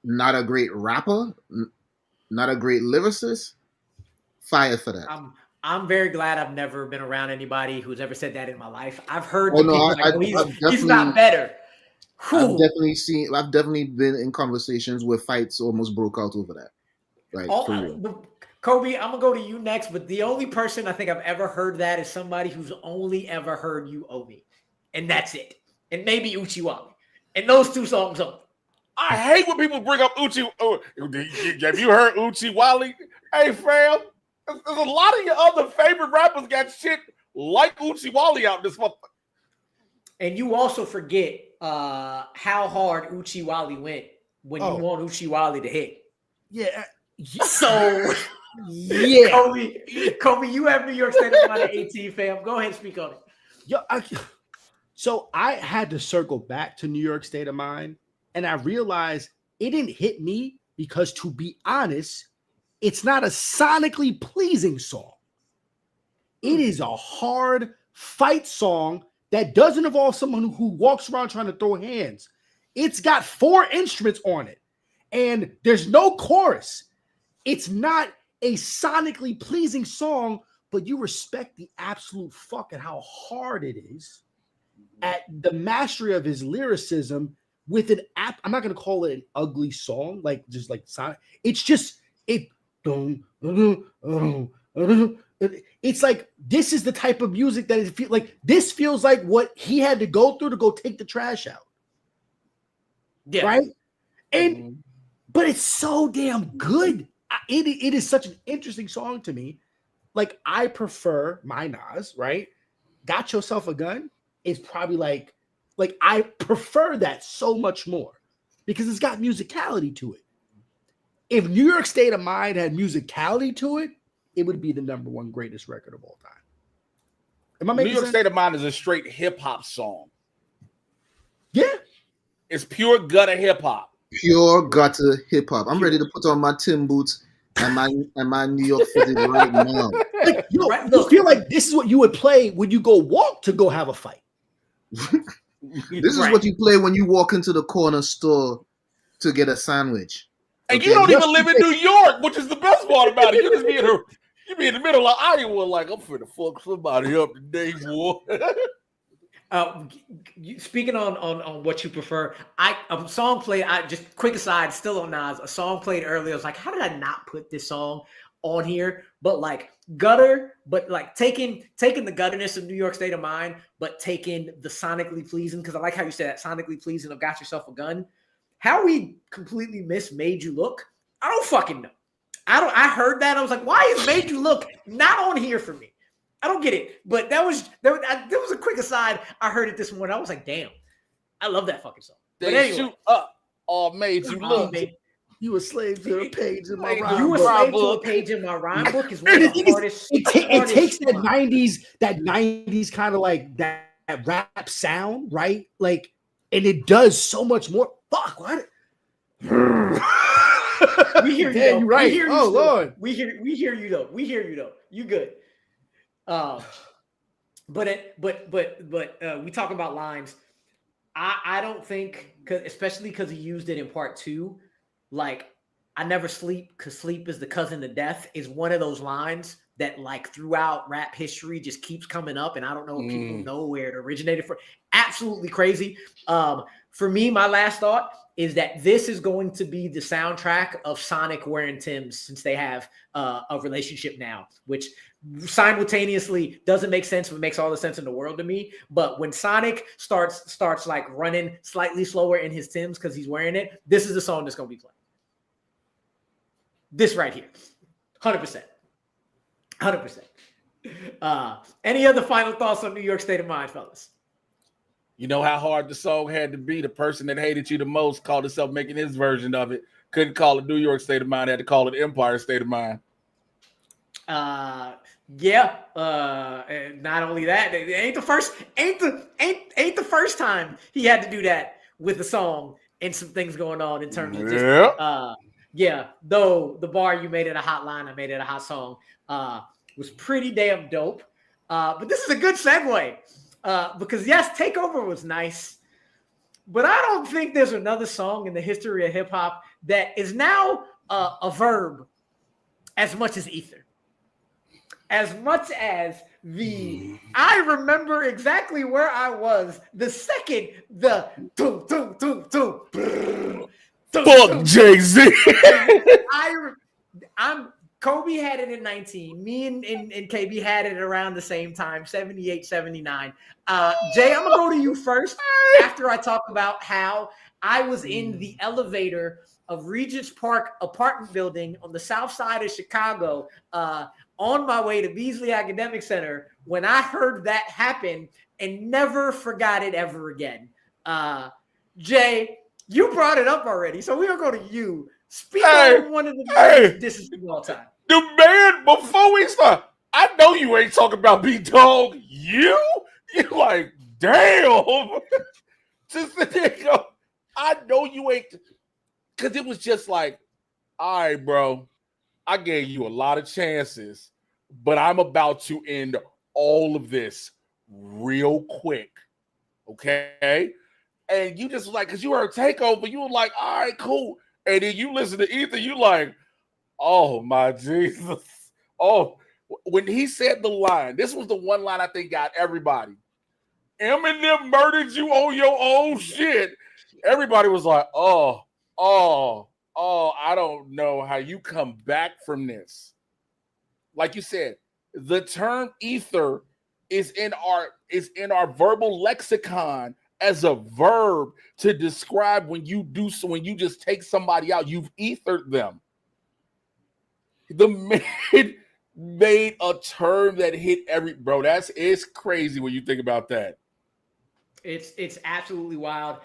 not a great rapper, not a great lyricist, fire for that. I'm very glad I've never been around anybody who's ever said that in my life. I've heard he's not better. I've definitely been in conversations where fights almost broke out over that. Right. Kolby, I'm gonna go to you next, but the only person I think I've ever heard that is somebody who's only ever heard You Owe Me. And that's it. And maybe Uchiwali. And those two songs only. I hate when people bring up Uchi. Have you heard Uchiwali? Hey, fam, there's a lot of your other favorite rappers got shit like Uchiwali out this month. And you also forget how hard Uchiwali went when you want Uchiwali to hit. Yeah. So, yeah. Kolby, you have New York State of Mind at 18, fam. Go ahead and speak on it. Yo, So I had to circle back to New York State of Mind, and I realized it didn't hit me because, to be honest, it's not a sonically pleasing song. It is a hard fight song that doesn't involve someone who walks around trying to throw hands. It's got 4 instruments on it, and there's no chorus. It's not a sonically pleasing song, but you respect the absolute fuck at how hard it is, at the mastery of his lyricism with an app. I'm not going to call it an ugly song, like just like sonic. It's just it. It's like, this is the type of music that it feels like. This feels like what he had to go through to go take the trash out. Yeah. Right. And but it's so damn good. It is such an interesting song to me. Like, I prefer my Nas, right? Got Yourself a Gun is probably like I prefer that so much more because it's got musicality to it. If New York State of Mind had musicality to it, it would be the #1 greatest record of all time. Am I making New York sense? State of Mind is a straight hip hop song. Yeah. It's pure gutter hip hop. Pure gutter hip hop. I'm ready to put on my Tim boots and my New York fitted right now. Like, you feel like this is what you would play when you go walk to go have a fight. This is what you play when you walk into the corner store to get a sandwich. And you don't even live in New York, which is the best part about it. You just be in the middle of Iowa, like, I'm finna fuck somebody up today, boy. Speaking on what you prefer, a song played. I just quick aside, still on Nas. A song played earlier. I was like, how did I not put this song on here? But like gutter, but like taking the gutterness of New York State of Mind, but taking the sonically pleasing, because I like how you said that, sonically pleasing of Got Yourself a Gun. How we completely missed Made You Look, I don't fucking know. I heard that. I was like, why is Made You Look not on here for me? I don't get it. But there was a quick aside. I heard it this morning. I was like, damn, I love that fucking song. They anyway, shoot up all Made You Look. You a slave to a page in my rhyme You a book. slave to a page in my rhyme book is one of the hardest. It takes that 90s kind of like that rap sound, right? Like, and it does so much more. Fuck, what? We hear you. Yeah, you're right. Lord, we hear you though. We hear you though. You good. But we talk about lines. I don't think, especially because he used it in part 2, like, I never sleep because sleep is the cousin of death is one of those lines that, like, throughout rap history just keeps coming up, and I don't know if people know where it originated from. Absolutely crazy. For me, my last thought is that this is going to be the soundtrack of Sonic wearing Tim's, since they have a relationship now, which simultaneously doesn't make sense, but makes all the sense in the world to me. But when Sonic starts like running slightly slower in his Tim's because he's wearing it, this is the song that's going to be played. This right here. 100%. 100%. Any other final thoughts on New York State of Mind, fellas? You know how hard the song had to be? The person that hated you the most called himself making his version of it. Couldn't call it New York State of Mind, had to call it Empire State of Mind. Yeah. And not only that, it ain't the first time he had to do that with a song and some things going on in terms of just though the bar you made it a hot line, I made it a hot song, was pretty damn dope. But this is a good segue. Because yes, Takeover was nice, but I don't think there's another song in the history of hip hop that is now a verb as much as Ether. As much as I remember exactly where I was the second the fuck Jay-Z. Kobe had it in 19. Me and KB had it around the same time, 78, 79. Jay, I'm going to go to you first after I talk about how I was in the elevator of Regents Park apartment building on the south side of Chicago on my way to Beasley Academic Center when I heard that happen and never forgot it ever again. Jay, you brought it up already, so we're going to go to you. Speak on one of the greatest disses of all time. The man, before we start, I know you ain't talking about B-Dog. You like damn. Just there you go. I know you ain't, because it was just like, all right, bro, I gave you a lot of chances, but I'm about to end all of this real quick. Okay? And you just like, because you heard Takeover, you were like, all right, cool. And then you listen to Ether, you like, oh my Jesus. Oh, when he said the line, this was the one line I think got everybody. Eminem murdered you on your own shit. Everybody was like, oh, I don't know how you come back from this. Like you said, the term ether is in our verbal lexicon as a verb to describe when you do so, when you just take somebody out, you've ethered them. The man made a term that hit every bro. It's crazy when you think about that. It's absolutely wild.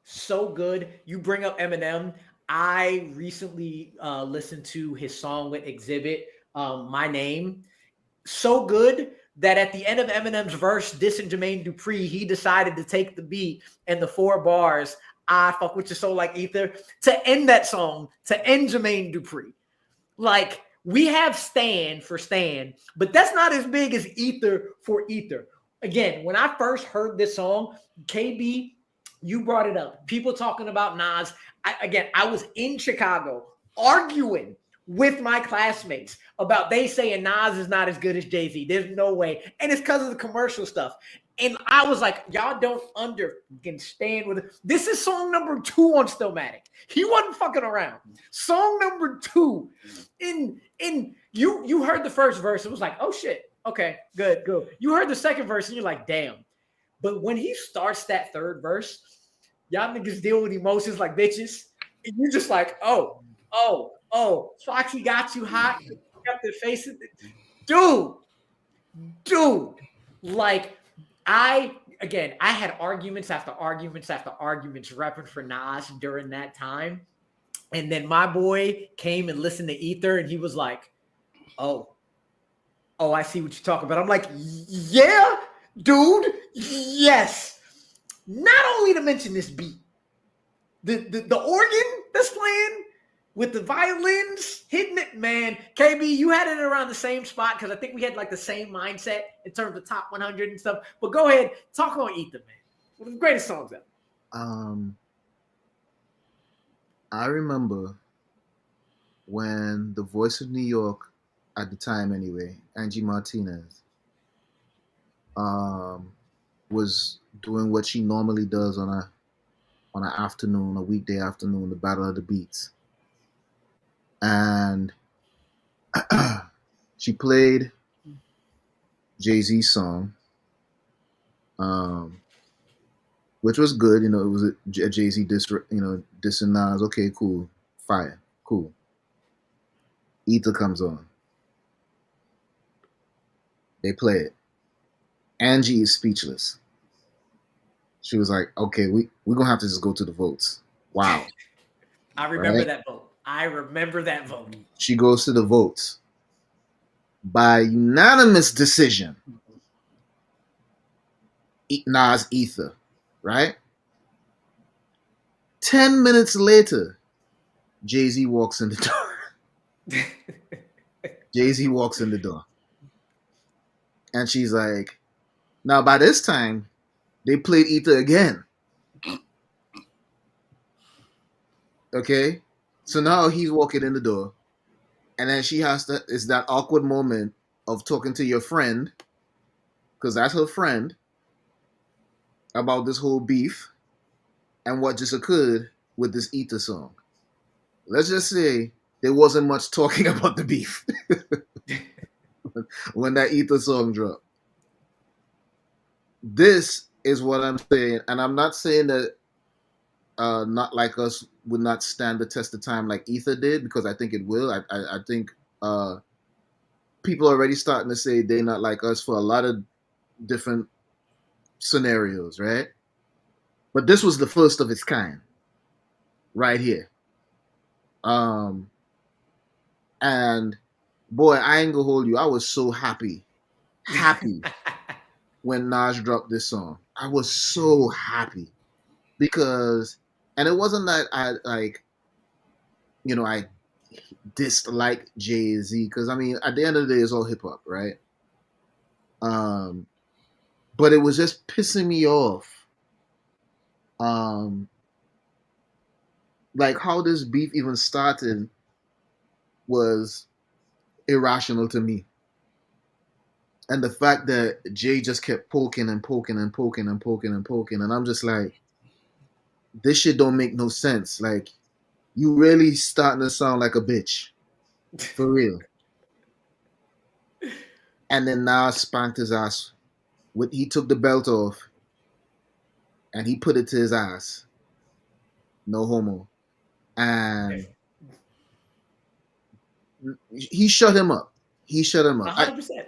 So good. You bring up Eminem. I recently listened to his song with Exhibit, My Name. So good that at the end of Eminem's verse, dissing Jermaine Dupri, he decided to take the beat and the 4 bars, I fuck with your soul like ether, to end that song, to end Jermaine Dupri. Like, we have Stan for Stan, but that's not as big as Ether for Ether. Again, when I first heard this song, KB, you brought it up. People talking about Nas. I was in Chicago arguing with my classmates about they saying Nas is not as good as Jay-Z. There's no way. And it's because of the commercial stuff. And I was like, y'all don't understand with it. This is song number 2 on Stillmatic. He wasn't fucking around. Song number 2. In you heard the first verse, it was like, oh shit. Okay, good. You heard the second verse and you're like, damn. But when he starts that third verse, y'all niggas deal with emotions like bitches. And you're just like, oh, Foxy got you hot. You got the face. Dude, like, I had arguments after arguments after arguments repping for Nas during that time. And then my boy came and listened to Ether and he was like, oh, I see what you're talking about. I'm like, yeah, dude, yes. Not only to mention this beat, the organ that's playing with the violins hitting it, man. KB, you had it around the same spot because I think we had like the same mindset in terms of top 100 and stuff. But go ahead, talk on Ether, man. One of the greatest songs ever. I remember when the Voice of New York, at the time anyway, Angie Martinez, was doing what she normally does on an afternoon, a weekday afternoon, the Battle of the Beats. And she played Jay-Z's song, which was good. You know, it was a Jay-Z dissing Nas. Okay, cool, fire, cool. Ether comes on. They play it. Angie is speechless. She was like, okay, we're going to have to just go to the votes. Wow. I remember that vote. She goes to the votes. By unanimous decision, Nas Ether, right? 10 minutes later, Jay-Z walks in the door. Jay-Z walks in the door. And she's like, now by this time, they played Ether again. Okay? So now he's walking in the door. And then she has to, it's that awkward moment of talking to your friend, because that's her friend, about this whole beef and what just occurred with this Ether song. Let's just say there wasn't much talking about the beef when that Ether song dropped. This is what I'm saying, and I'm not saying that Not Like Us would not stand the test of time like Ether did, because I think it will. I think people are already starting to say They Not Like Us for a lot of different scenarios, right? But this was the first of its kind, right here. And boy, I ain't gonna hold you. I was so happy when Nas dropped this song. I was so happy because, and it wasn't that I I dislike Jay-Z, because I mean, at the end of the day, it's all hip hop, right? But it was just pissing me off. Like how this beef even started was irrational to me. And the fact that Jay just kept poking and poking and poking and poking and poking, and I'm just like, this shit don't make no sense. Like, you really starting to sound like a bitch. For real. And then Nas spanked his ass. He took the belt off and he put it to his ass. No homo. And he shut him up. 100%.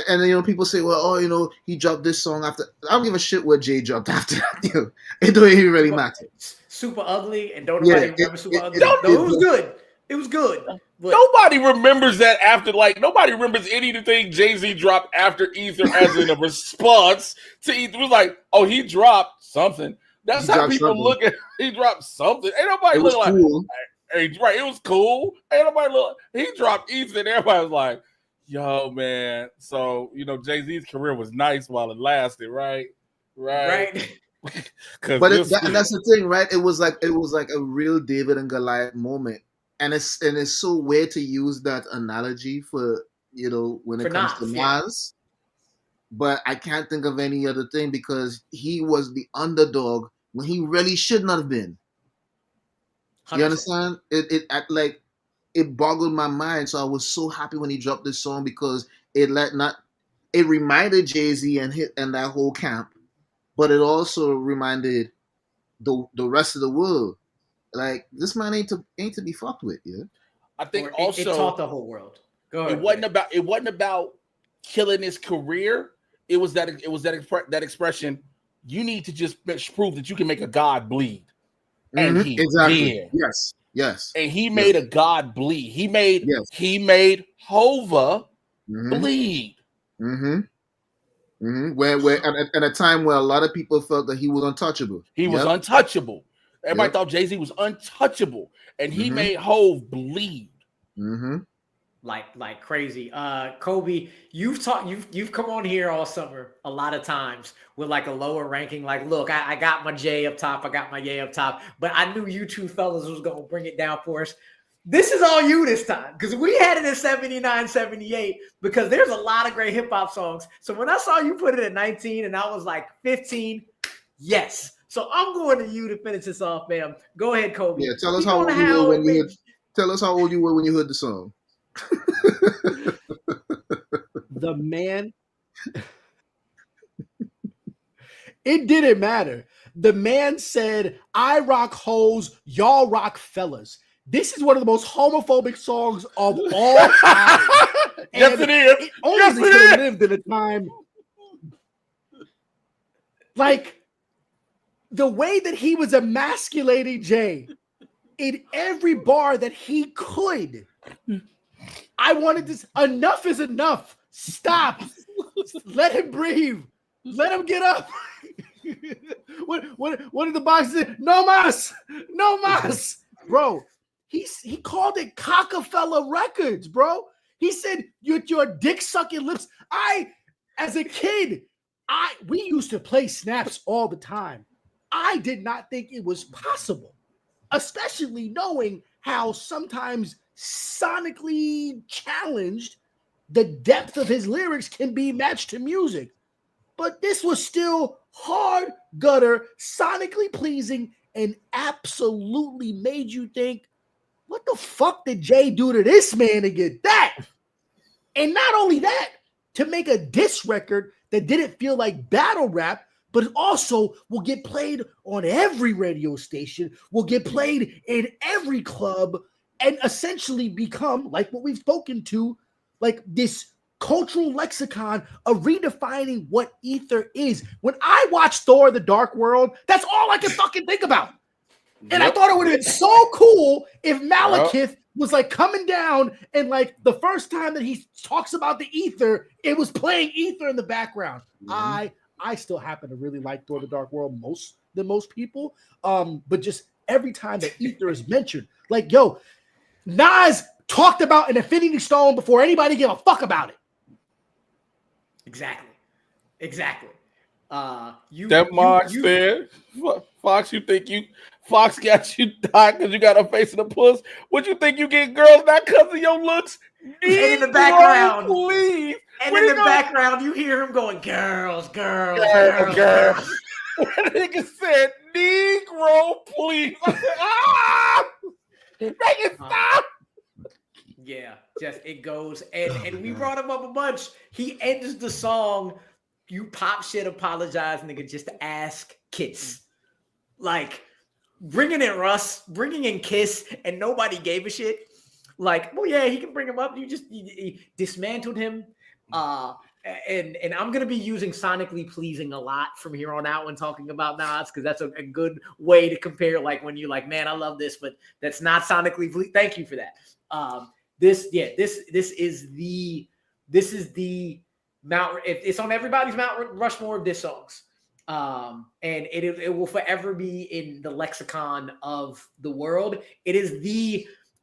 And people say, well, he dropped this song after. I don't give a shit what Jay dropped after that. It don't even really matter. Super ugly, and don't nobody remember Super Ugly. No, it was good. It was good. But nobody remembers that after, nobody remembers anything Jay-Z dropped after Ether as in a response to Ether. It was like, oh, he dropped something. That's how people look at. He dropped something. Ain't nobody look like. Cool. Hey, right, it was cool. Ain't nobody look. He dropped Ether, and everybody was like, yo, man. So, Jay-Z's career was nice while it lasted, right? Right. But that's the thing, right? It was like a real David and Goliath moment, and it's so weird to use that analogy for when it comes to Nas. Yeah. But I can't think of any other thing, because he was the underdog when he really should not have been. 100%. You understand? It boggled my mind. So I was so happy when he dropped this song, because it reminded Jay-Z and that whole camp, but it also reminded the rest of the world, like, this man ain't to be fucked with. Yeah, I think it taught the whole world. Go ahead. It wasn't about killing his career. It was that expression. You need to just prove that you can make a god bleed, and he did. Yes. And he made a god bleed. He made Hova bleed. Where at a time where a lot of people felt that he was untouchable. He was untouchable. Everybody thought Jay-Z was untouchable, and he made Hov bleed. Like crazy. Kolby, you've come on here all summer a lot of times with like a lower ranking. Like, look, I got my J up top, I got my Ye up top, but I knew you two fellas was gonna bring it down for us. This is all you this time, because we had it at 79, 78, because there's a lot of great hip hop songs. So when I saw you put it at 19 and I was like 15, yes. So I'm going to you to finish this off, man. Go ahead, Kolby. Yeah, tell us how old you were when you heard the song. The man, it didn't matter. The man said, I rock hoes, y'all rock fellas. This is one of the most homophobic songs of all time. Yes, it is. It only could have lived in a time. Like, the way that he was emasculating Jay in every bar that he could. I wanted this. Enough is enough. Stop. Let him breathe. Let him get up. What did the box say? No mas. No mas. Bro, he called it Cockafella Records, bro. He said, your dick sucking lips. As a kid, we used to play snaps all the time. I did not think it was possible, especially knowing how sometimes sonically challenged the depth of his lyrics can be matched to music. But this was still hard gutter, sonically pleasing, and absolutely made you think, what the fuck did Jay do to this man to get that? And not only that, to make a diss record that didn't feel like battle rap, but also will get played on every radio station, will get played in every club, and essentially become, like what we've spoken to, like this cultural lexicon of redefining what ether is. When I watched Thor: The Dark World, that's all I could fucking think about. And I thought it would have been so cool if Malekith was like coming down, and like the first time that he talks about the ether, it was playing ether in the background. Mm-hmm. I still happen to really like Thor: The Dark World than most people. But just every time that ether is mentioned, like, yo, Nas talked about an Infinity Stone before anybody gave a fuck about it. Exactly. Mark said, Fox, Fox got you died because you got a face of the puss. What you think you get girls not because of your looks? And in the background, please. And in the background, you hear him going, girls. That nigga said, Negro, please. I said, make it stop. Yeah, just it goes. And we brought him up a bunch. He ends the song, you pop shit, apologize, nigga, just ask Kiss. Like, bringing in Russ, bringing in Kiss, and nobody gave a shit. Like, well, yeah, he can bring him up. You dismantled him. And I'm going to be using sonically pleasing a lot from here on out when talking about Nas, because that's a good way to compare, like, when you're like, man, I love this, but that's not sonically pleasing. Thank you for that. This is the Mount. It's on everybody's Mount Rushmore of diss songs. And it will forever be in the lexicon of the world. It is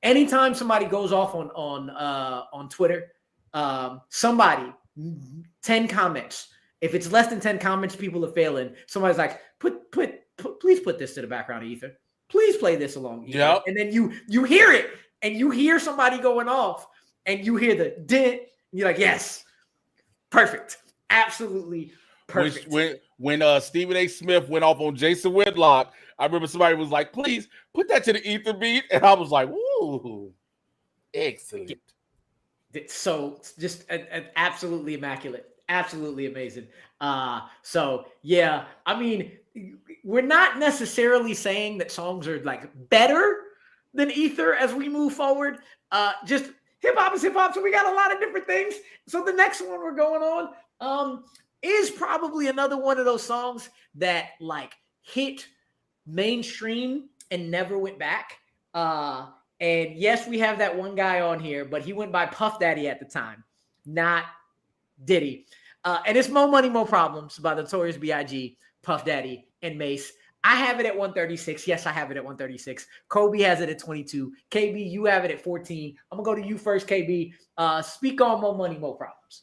anytime somebody goes off on Twitter, somebody 10 comments. If it's less than 10 comments, people are failing. Somebody's like, please put this to the background of ether. Please play this along ether. Yep. And then you hear it, and you hear somebody going off, and you hear the dent. And you're like, yes, perfect, absolutely perfect. When Stephen A. Smith went off on Jason Whitlock, I remember somebody was like, please put that to the ether beat. And I was like, ooh, excellent. So just absolutely immaculate, absolutely amazing. So yeah, I mean, we're not necessarily saying that songs are like better than ether as we move forward. Just hip hop is hip hop. So we got a lot of different things. So the next one we're going on, is probably another one of those songs that like hit mainstream and never went back. And yes, we have that one guy on here, but he went by Puff Daddy at the time, not Diddy. And it's Mo Money, Mo Problems by the Notorious B.I.G., Puff Daddy, and Mace. I have it at 136. Yes, I have it at 136. Kolby has it at 22. KB, you have it at 14. I'm going to go to you first, KB. Speak on Mo Money, Mo Problems.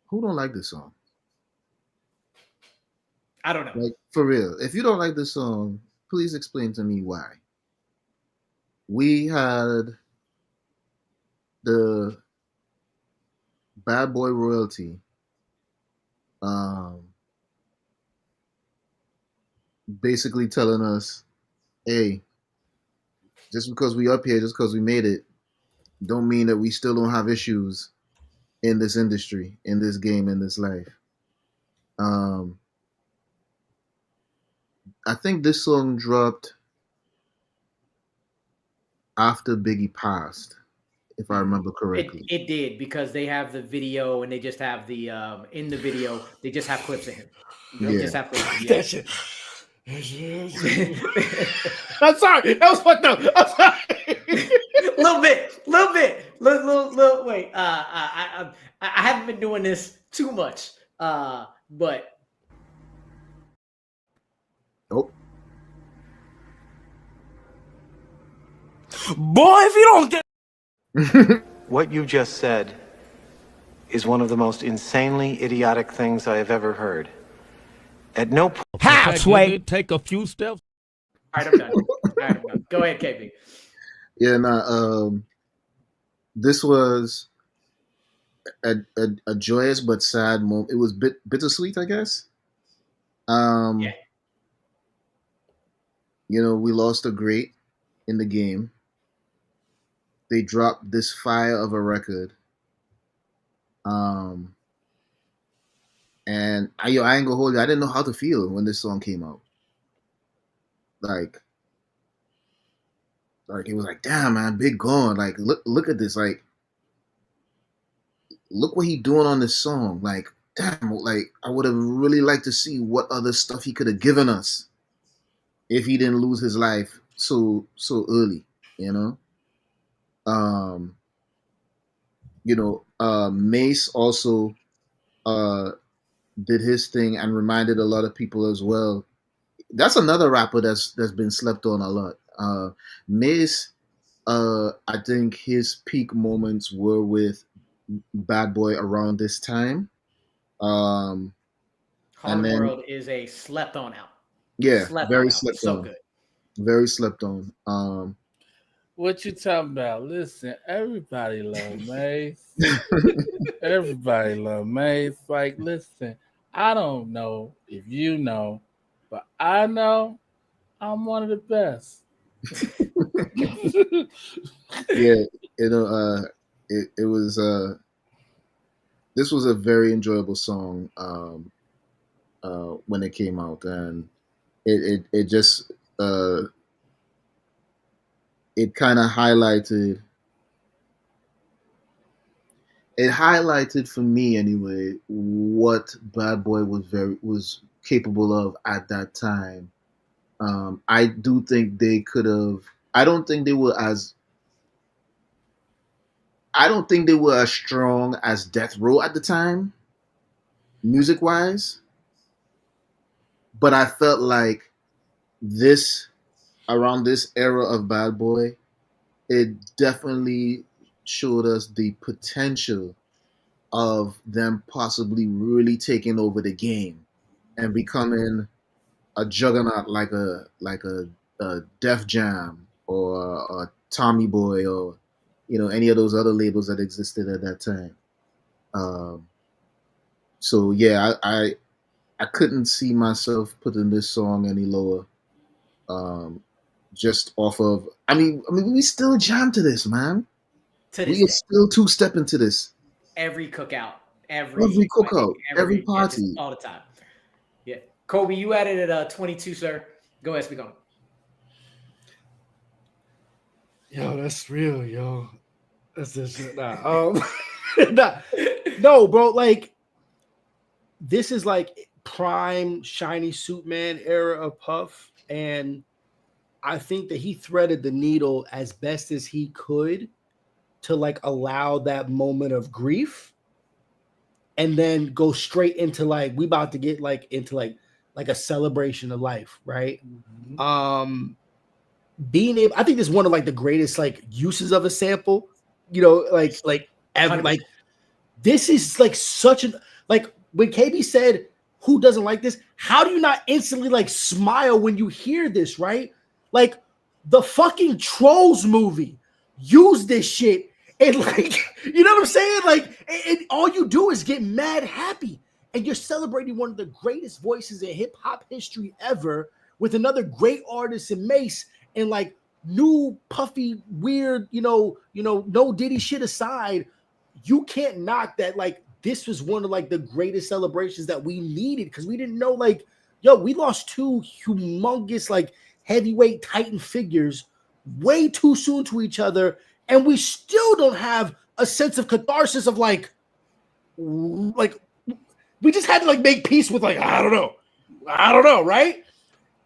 Who don't like this song? I don't know. Like, for real. If you don't like this song, please explain to me why. We had the Bad Boy royalty basically telling us, hey, just because we up here, just because we made it, don't mean that we still don't have issues in this industry, in this game, in this life. I think this song dropped after Biggie passed, if I remember correctly. It did, because they have the video, and they just have the in the video they just have clips of him. They just have clips of him. That shit. I'm sorry, that was fucked up. I'm sorry. little bit. Wait. I haven't been doing this too much, but. Nope. Boy, if you don't get what you just said is one of the most insanely idiotic things I have ever heard. At no point. Halfway, take a few steps. All right, I'm done. Go ahead, KB. Yeah, this was a joyous but sad moment. It was bittersweet, I guess. Yeah. You know, we lost a great in the game. They dropped this fire of a record. And I ain't gonna hold you. I didn't know how to feel when this song came out. Like it was like, damn, man, Big gone. Like, look at this. Like, look what he doing on this song. Like, damn, like I would have really liked to see what other stuff he could have given us. if he didn't lose his life so early, you know. Um, Mace also uh did his thing and reminded a lot of people as well. That's another rapper that's been slept on a lot. Mace, I think his peak moments were with Bad Boy around this time. Um, and Harlem then World is a slept on album. yeah, Slept on very album. slept So on. good. Very slept on. What you talking about? Listen, everybody love Mace. Everybody love Mace. Like, listen, I don't know if you know, but I know I'm one of the best. Yeah, it was this was a very enjoyable song when it came out, and it just it kind of highlighted for me anyway what Bad Boy was capable of at that time. I do think they could have. I don't think they were as. I don't think they were as strong as Death Row at the time, music wise. But I felt like this around this era of Bad Boy, it definitely showed us the potential of them possibly really taking over the game and becoming a juggernaut like a Def Jam or a Tommy Boy or any of those other labels that existed at that time. Um, so yeah, I couldn't see myself putting this song any lower. Um, just off of, I mean, we still jam to this, man. To this We are day. still two step into this. Every cookout, Every every wedding, cookout, every just party. all the time. Yeah. Kobe, you added it 22, sir. Go ahead, speak on it. Yo, that's real, yo. That's this shit. Nah, no, bro. Like, this is like prime shiny suit man era of Puff, and I think that he threaded the needle as best as he could to like allow that moment of grief, and then go straight into like we about to get like into like a celebration of life, right? Mm-hmm. Being able, I think this is one of like the greatest like uses of a sample, like ever. 100%. Like, this is like such an, like when KB said, "Who doesn't like this?" How do you not instantly like smile when you hear this, right? Like, the fucking Trolls movie used this shit, and like, you know what I'm saying? Like, and all you do is get mad happy, and you're celebrating one of the greatest voices in hip hop history ever with another great artist in Mace, and like new puffy weird, no Diddy shit aside, you can't knock that. Like, this was one of like the greatest celebrations that we needed, because we didn't know, like, yo, we lost two humongous like heavyweight titan figures way too soon to each other, and we still don't have a sense of catharsis of like we just had to like make peace with like I don't know, right?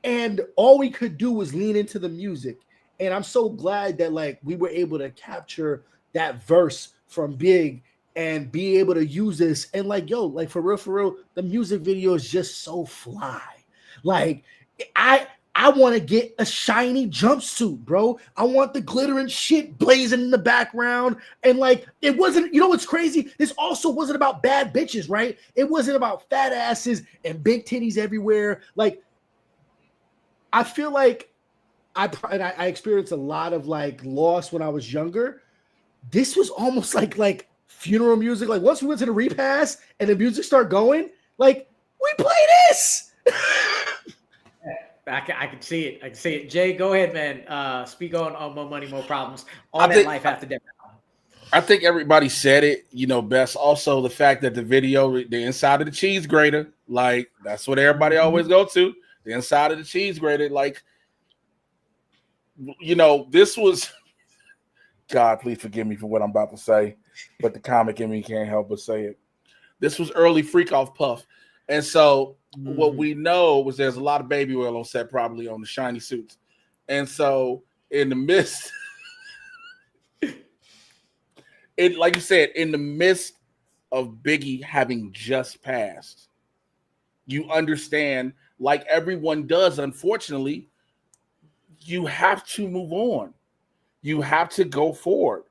And all we could do was lean into the music. And I'm so glad that like we were able to capture that verse from Big and be able to use this. And like, yo, like for real, the music video is just so fly. Like, I want to get a shiny jumpsuit, bro. I want the glitter and shit blazing in the background. And like, it wasn't, you know what's crazy? This also wasn't about bad bitches, right? It wasn't about fat asses and big titties everywhere. Like, I feel like I experienced a lot of like loss when I was younger. This was almost like funeral music. Like, once we went to the repast and the music started going, like, we play this. I can see it. I can see it. Jay, go ahead, man. Speak on More Money, More Problems. Life after death. I think everybody said it, best. Also, the fact that the video, the inside of the cheese grater, like, that's what everybody always go to. The inside of the cheese grater, like, this was, God, please forgive me for what I'm about to say, but the comic in me can't help but say it. This was early Freak Off Puff. And so what we know was there's a lot of baby oil on set, probably on the shiny suits. And so in the midst, like you said, in the midst of Biggie having just passed, you understand, like everyone does, unfortunately, you have to move on. You have to go forward.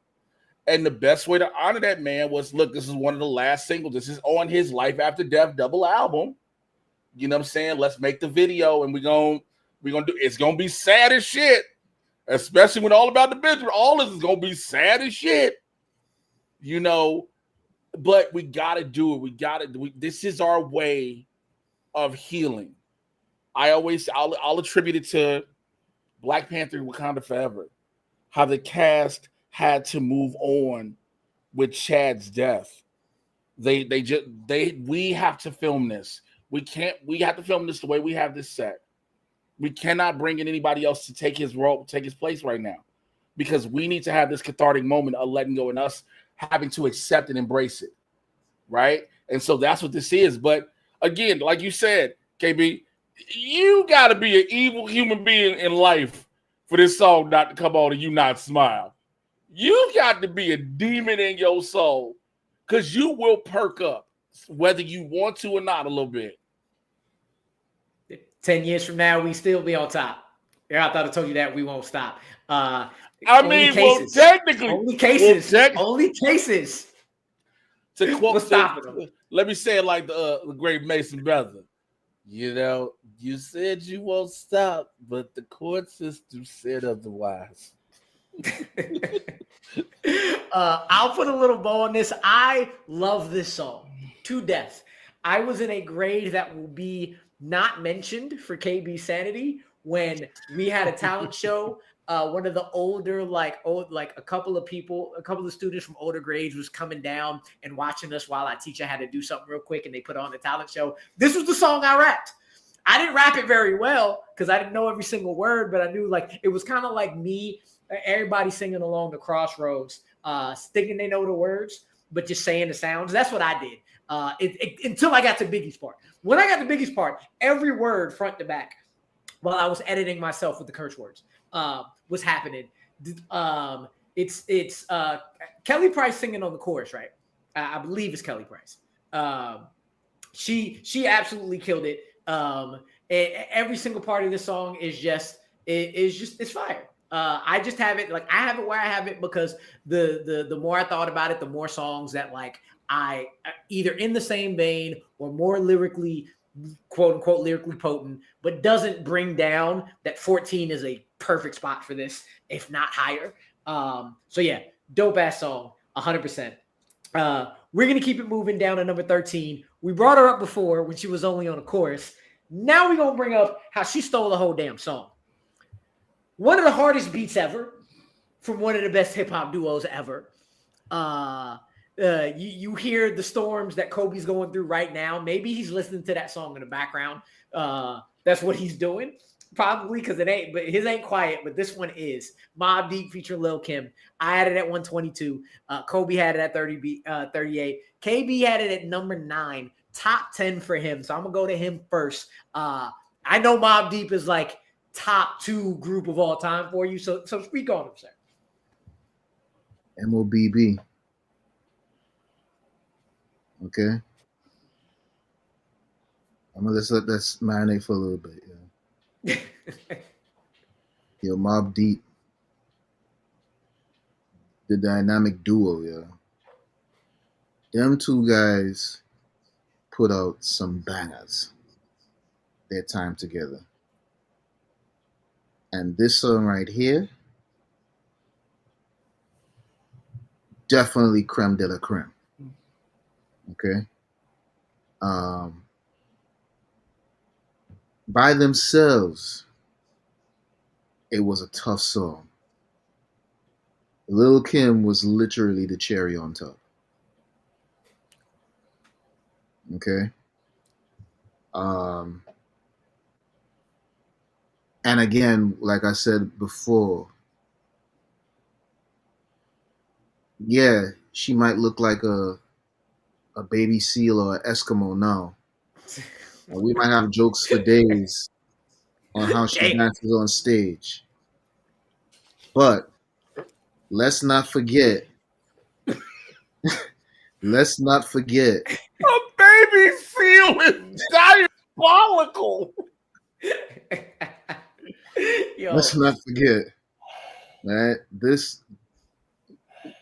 And the best way to honor that man was, look, this is one of the last singles. This is on his Life After Death double album. You know what I'm saying? Let's make the video, and we're gonna do. It's gonna be sad as shit, especially when All About the Bitch. All this is gonna be sad as shit, you know. But we gotta do it. This is our way of healing. I'll attribute it to Black Panther: Wakanda Forever. How the cast had to move on with Chad's death. We have to film this. We have to film this the way we have this set. We cannot bring in anybody else to take his role, take his place right now, because we need to have this cathartic moment of letting go and us having to accept and embrace it. Right. And so that's what this is. But again, like you said, KB, you got to be an evil human being in life for this song not to come on and you not smile. You got to be a demon in your soul, because you will perk up whether you want to or not a little bit. 10 years from now, we still be on top. Yeah, I thought I told you that we won't stop. Technically. Only cases. Only cases. To quote, let me say it like the great Mason brother. You know, you said you won't stop, but the court system said otherwise. I'll put a little bow on this. I love this song to death. I was in a grade that will be not mentioned for KB Sanity when we had a talent show. One of the older, a couple of students from older grades was coming down and watching us while our teacher had to do something real quick, and they put on the talent show. This was the song I rapped. I didn't rap it very well because I didn't know every single word, but I knew it was kind of like me, everybody singing along the crossroads, thinking they know the words, but just saying the sounds. That's what I did until I got to Biggie's part. When I got to Biggie's part, every word front to back, while I was editing myself with the curse words, was happening. It's Kelly Price singing on the chorus, right? I believe it's Kelly Price. She absolutely killed it. Every single part of this song is just it's fire. I just have it I have it where I have it because the more I thought about it, the more songs that I either in the same vein or more lyrically, quote unquote, lyrically potent, but doesn't bring down. That 14 is a perfect spot for this, if not higher. So yeah, dope ass song, 100%. We're gonna keep it moving down to number 13. We brought her up before when she was only on a chorus. Now we're gonna bring up how she stole the whole damn song. One of the hardest beats ever from one of the best hip hop duos ever. You hear the storms that Kobe's going through right now. Maybe he's listening to that song in the background. That's what he's doing, probably, because his ain't quiet, but this one is. Mobb Deep featuring Lil' Kim. I had it at 122. Kobe had it at 38. KB had it at number 9. Top 10 for him. So I'm gonna go to him first. I know Mobb Deep is top 2 group of all time for you. So speak on him, sir. MOBB. Okay. I'm gonna let that marinate for a little bit. Yeah. Yo, Mobb Deep, the dynamic duo. Yeah. Them two guys put out some bangers. Their time together. And this song right here, definitely creme de la creme. Okay. By themselves, it was a tough song. Lil' Kim was literally the cherry on top. Okay. And again, like I said before, yeah, she might look like a baby seal or an Eskimo now, And we might have jokes for days on how she Damn. dances on stage. But let's not forget. Let's not forget. A baby feel is diabolical. Yo. Let's not forget, right? This,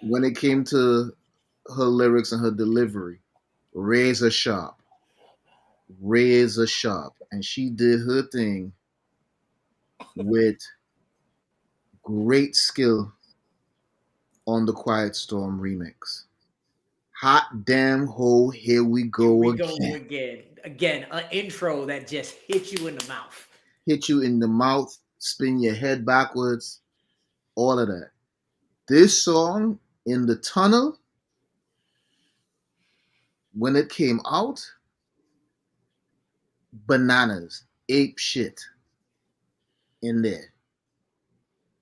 when it came to her lyrics and her delivery, razor sharp, and she did her thing with great skill on the Quiet Storm remix. Hot damn ho, here we go again. Again, an intro that just hits you in the mouth. Hit you in the mouth, spin your head backwards, all of that. This song, In the Tunnel, when it came out, bananas, ape shit in there.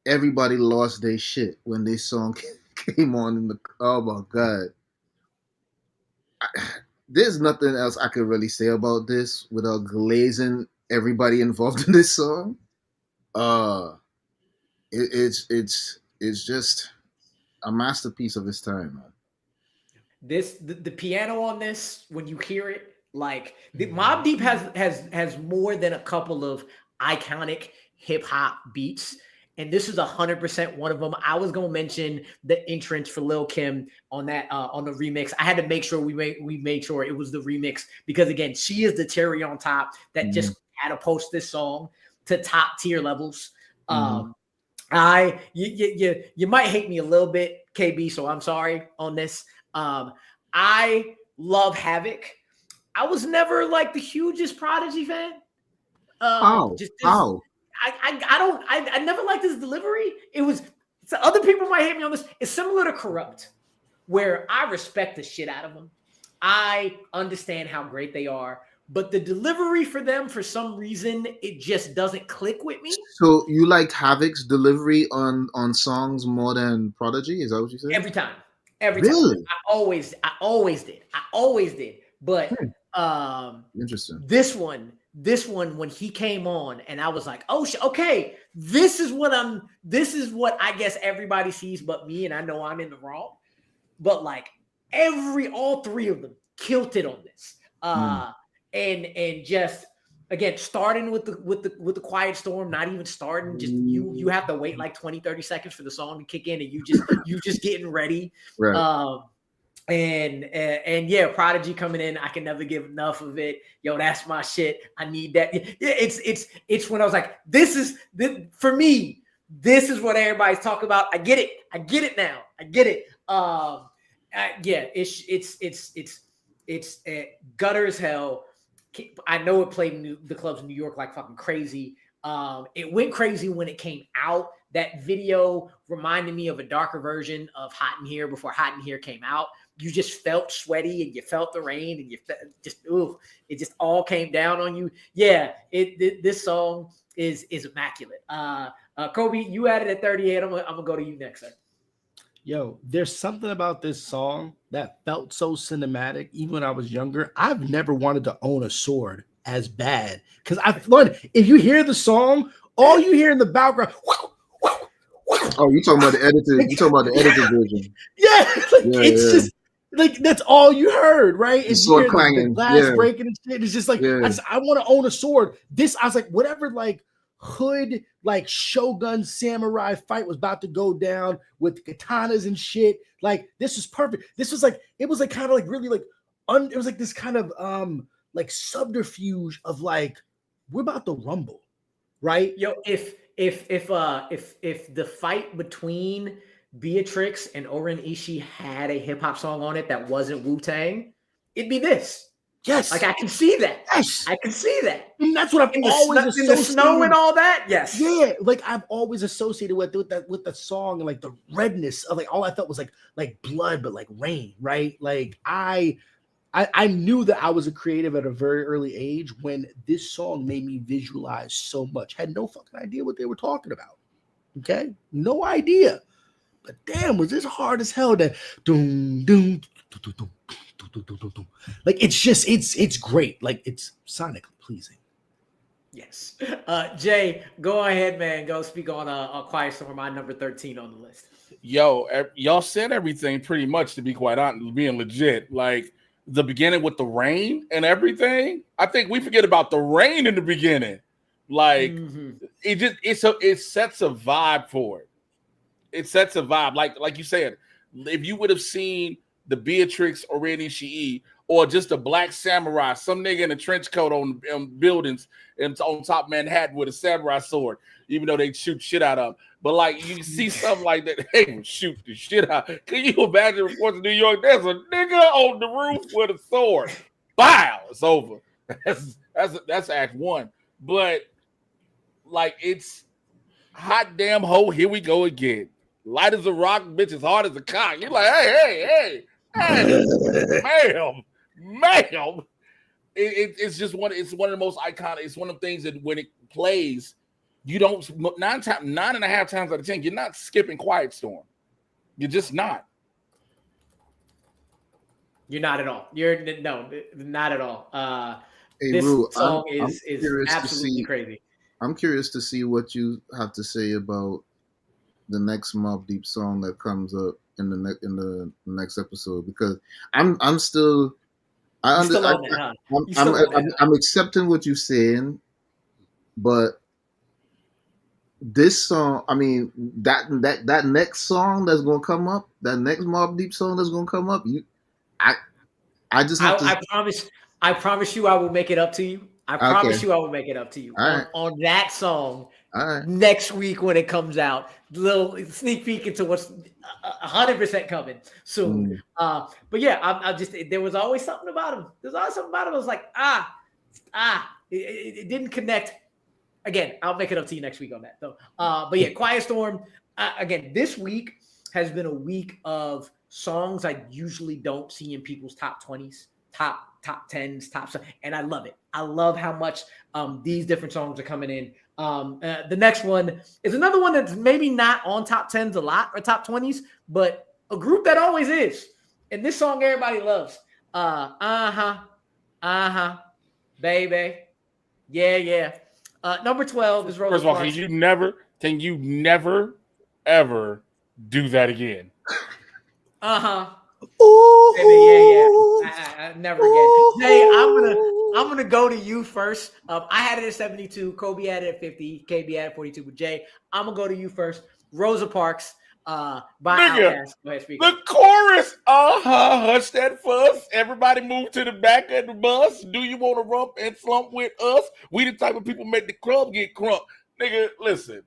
Everybody lost their shit when this song came on in the, oh my God. There's nothing else I could really say about this without glazing everybody involved in this song. It's just a masterpiece of its time, man. The piano on this, when you hear it, like the Mobb Deep has more than a couple of iconic hip hop beats, and this is 100% one of them. I was gonna mention the entrance for Lil Kim on that on the remix. I had to make sure we made sure it was the remix because again, she is the cherry on top that just catapults this song to top tier levels. You might hate me a little bit, KB, so I'm sorry on this. I love Havoc. I was never like the hugest Prodigy fan. How? I never liked his delivery. It was, so other people might hate me on this. It's similar to Corrupt, where I respect the shit out of them. I understand how great they are, but the delivery for them, for some reason, it just doesn't click with me. So you liked Havoc's delivery on songs more than Prodigy? Is that what you said? Every time. Really? I always did. But interesting. This one, when he came on, and I was like, oh, okay, this is what I guess everybody sees but me, and I know I'm in the wrong. But like all three of them killed it on this. And just again, starting with the Quiet Storm, not even starting, just you have to wait like 20-30 seconds for the song to kick in, and you just getting ready. Right. And yeah, Prodigy coming in, I can never give enough of it. Yo, that's my shit. I need that. Yeah, it's when I was like, this for me, this is what everybody's talking about. I get it now. I get it. Yeah, it's gutter as hell. I know it played in the clubs in New York like fucking crazy. It went crazy when it came out. That video reminded me of a darker version of Hot in Here before Hot in Here came out. You just felt sweaty and you felt the rain and you it just all came down on you. Yeah, this song is immaculate. Kolby, you added at 38. I'm gonna go to you next, sir. Yo, there's something about this song that felt so cinematic. Even when I was younger, I've never wanted to own a sword as bad because I've learned if you hear the song, all you hear in the background. Oh, you talking about the edited? You talking about the edited version? Yeah, it's just like that's all you heard, right? It's sword clanging, the glass breaking and shit. It's just like I want to own a sword. This I was like, whatever, like hood, like Shogun samurai fight was about to go down with katanas and shit. Like this was perfect. This was like it was like kind of like really like it was like this kind of like subterfuge of like we're about to rumble, right? Yo, if the fight between Beatrix and Oren Ishii had a hip hop song on it that wasn't Wu-Tang, it'd be this. Yes, like I can see that. Yes, I can see that. And that's what I've always associated. In the snow and all that. Yes. Yeah, like I've always associated with the song and like the redness of like all I felt was like blood, but like rain, right? Like I knew that I was a creative at a very early age when this song made me visualize so much. Had no fucking idea what they were talking about. Okay, no idea. But damn, was this hard as hell? That doom doom doom doom Like it's great. Like it's sonically pleasing. Yes. Jay, go ahead, man. Go speak on a Quiet Storm, my number 13 on the list. Yo, y'all said everything pretty much, to be quite honest, being legit. Like the beginning with the rain and everything. I think we forget about the rain in the beginning. Like it sets a vibe for it. It sets a vibe. Like you said, if you would have seen the Beatrix or Red Ishii or just a black samurai, some nigga in a trench coat on buildings and on top of Manhattan with a samurai sword, even though they shoot shit out of them. But like you see something like that, they would shoot the shit out. Can you imagine reports in New York? There's a nigga on the roof with a sword. Bow, it's over. That's act one. But like it's hot damn hoe, here we go again. Light as a rock, bitch, as hard as a cock. You're like, hey, ma'am. It's just one. It's one of the most iconic. It's one of the things that when it plays, you don't 9.5 times out of 10, you're not skipping Quiet Storm. You're just not. You're not at all. Not at all. Hey, this Rue, song I'm is curious absolutely crazy. I'm curious to see what you have to say about the next Mobb Deep song that comes up in the next episode, because I'm accepting what you're saying, but this song, I mean, that next song that's gonna come up, that next Mobb Deep song that's gonna come up, I promise you I will make it up to you. I promise you I will make it up to you on that song next week when it comes out. Little sneak peek into what's 100% coming soon. But yeah, I just, there was always something about him. There's always something about him. I was like, it didn't connect. Again, I'll make it up to you next week on that though. But yeah, Quiet Storm. Again, this week has been a week of songs I usually don't see in people's top 20s, top 10s, and I love it. I love how much these different songs are coming in. The next one is another one that's maybe not on top 10s a lot or top 20s, but a group that always is. And this song everybody loves. Baby. Yeah. Number 12 is Rosa First of all, Parks. can you never ever do that again? Ooh, yeah. Never again. Jay, I'm gonna go to you first. I had it at 72. Kolby had it at 50. KB had it at 42. But Jay, I'm gonna go to you first. Rosa Parks, by Outkast. Go ahead, speak. The chorus, hush that fuss. Everybody move to the back of the bus. Do you want to rump and slump with us? We the type of people make the club get crunk. Nigga, listen.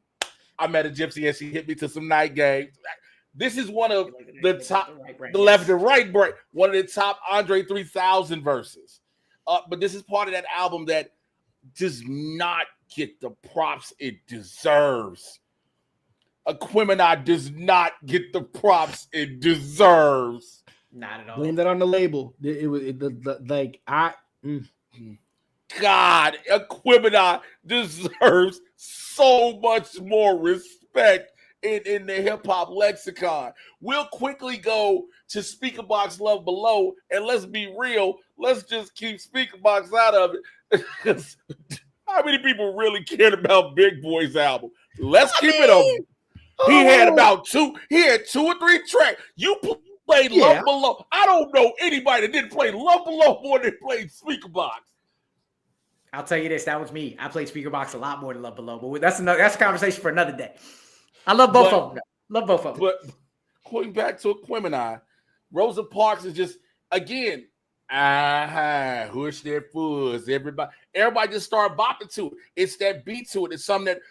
I met a gypsy and she hit me to some night games. This is one of the top, the left and right break, one of the top Andre 3000 verses. But this is part of that album that does not get the props it deserves. Aquemini does not get the props it deserves. Not at all. Blame that on the label. God, Aquemini deserves so much more respect in the hip-hop lexicon. We'll quickly go to Speaker Box Love Below, and let's be real, let's just keep Speaker Box out of it. How many people really cared about Big Boy's album? Let's keep it open. He had two or three tracks. You played Love Below. I don't know anybody that didn't play Love Below more than played Speaker Box. I'll tell you this, that was me. I played Speaker Box a lot more than Love Below, but that's a conversation for another day. I love both of them. Love both of them. But going back to Aquemini, Rosa Parks is just, again, hush their fuzz. Everybody just start bopping to it. It's that beat to it. It's something that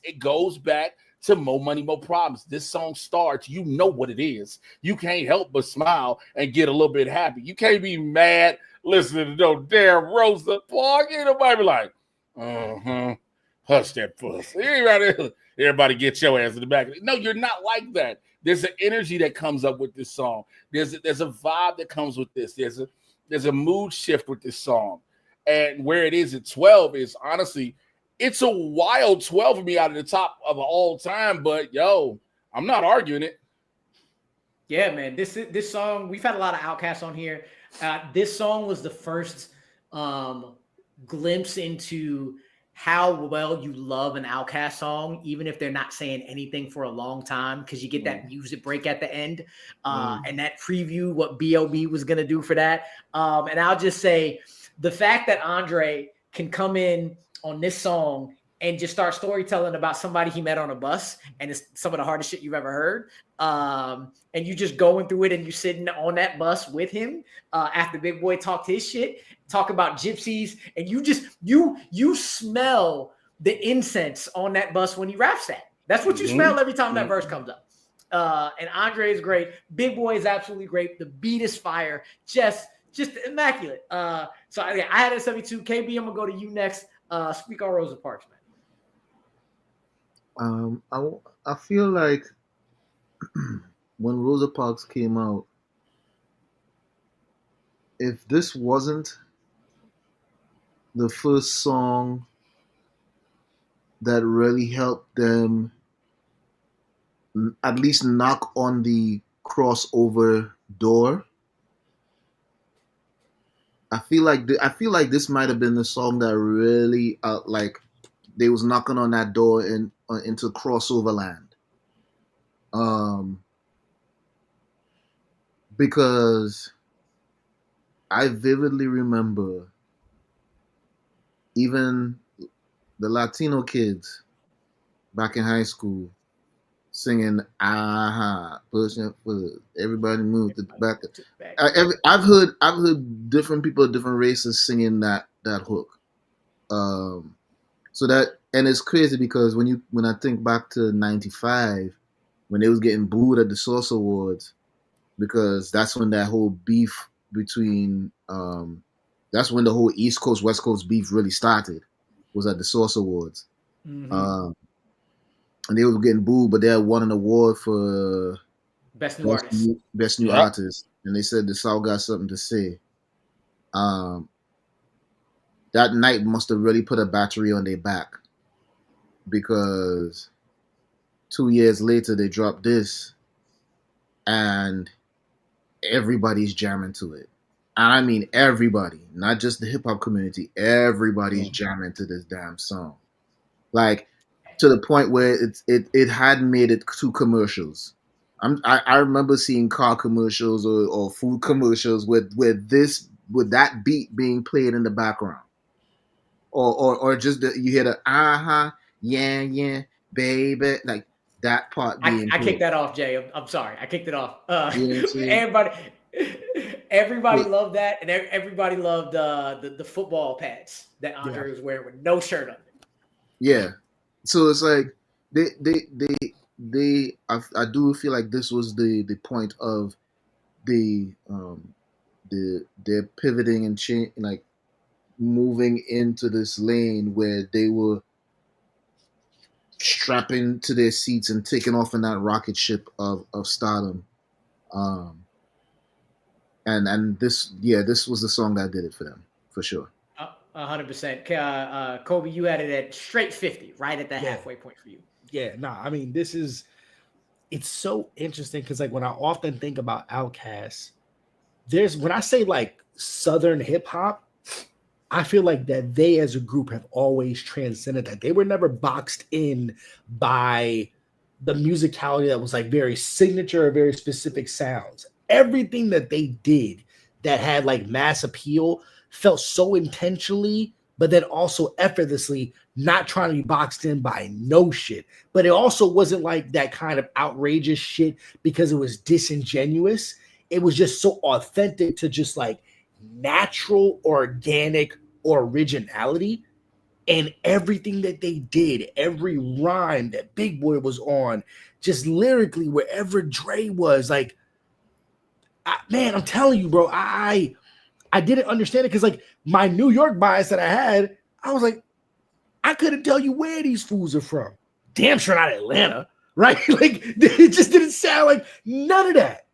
it goes back to More Money, More Problems. This song starts, you know what it is. You can't help but smile and get a little bit happy. You can't be mad listening to no damn Rosa Parks. Ain't nobody be like, hush that fuss. Everybody get your ass in the back. No, you're not like that. There's an energy that comes up with this song. There's a vibe that comes with this. There's a mood shift with this song. And where it is at 12 is honestly, it's a wild 12 for me out of the top of all time. But yo, I'm not arguing it. Yeah, man. This song, we've had a lot of Outkast on here. This song was the first glimpse into how well you love an Outkast song, even if they're not saying anything for a long time, because you get that music break at the end and that preview what B.O.B. was going to do for that. And I'll just say the fact that Andre can come in on this song and just start storytelling about somebody he met on a bus, and it's some of the hardest shit you've ever heard. And you just going through it and you sitting on that bus with him after Big Boy talked his shit, talk about gypsies, and you smell the incense on that bus when he raps that. That's what you smell every time that verse comes up. And Andre is great. Big Boy is absolutely great. The beat is fire. Just immaculate. So I had a 72. KB, I'm gonna go to you next. Speak on Rosa Parks, man. I feel like when Rosa Parks came out, if this wasn't the first song that really helped them at least knock on the crossover door, I feel like this might have been the song that really like they was knocking on that door into crossover land. Because I vividly remember even the Latino kids back in high school singing "Aha," pushing for everybody move to the back. I've heard different people of different races singing that hook. So that, and it's crazy because when I think back to '95 when they was getting booed at the Source Awards, because that's when that whole beef between that's when the whole East Coast West Coast beef really started, was at the Source Awards. And they were getting booed, but they had won an award for best new artist. Best new artist, and they said the South got something to say. That night must have really put a battery on their back, because 2 years later they dropped this, and everybody's jamming to it. And I mean everybody, not just the hip hop community. Everybody's jamming to this damn song, like to the point where it had made it to commercials. I remember seeing car commercials or food commercials with that beat being played in the background, or just you hear the yeah baby, like that part being. I kicked that off, Jay. I'm sorry, I kicked it off. You know everybody loved that, and everybody loved the football pads that Andre was wearing with no shirt under. Yeah, so it's like I do feel like this was the point of their pivoting and change, like moving into this lane where they were strapping to their seats and taking off in that rocket ship of stardom. And this was the song that did it for them, for sure. 100%. Kolby, you had it at straight 50, right at the halfway point for you. Yeah, I mean, it's so interesting because like when I often think about Outkast, when I say like Southern hip hop, I feel like that they as a group have always transcended that. They were never boxed in by the musicality that was like very signature or very specific sounds. Everything that they did that had like mass appeal felt so intentionally, but then also effortlessly, not trying to be boxed in by no shit. But it also wasn't like that kind of outrageous shit because it was disingenuous. It was just so authentic to just like natural, organic originality. And everything that they did, every rhyme that Big Boy was on, just lyrically, wherever Dre was, like, man, I'm telling you, bro, I didn't understand it because, like, my New York bias that I had, I was like, I couldn't tell you where these fools are from. Damn sure not Atlanta, right? Like, it just didn't sound like none of that.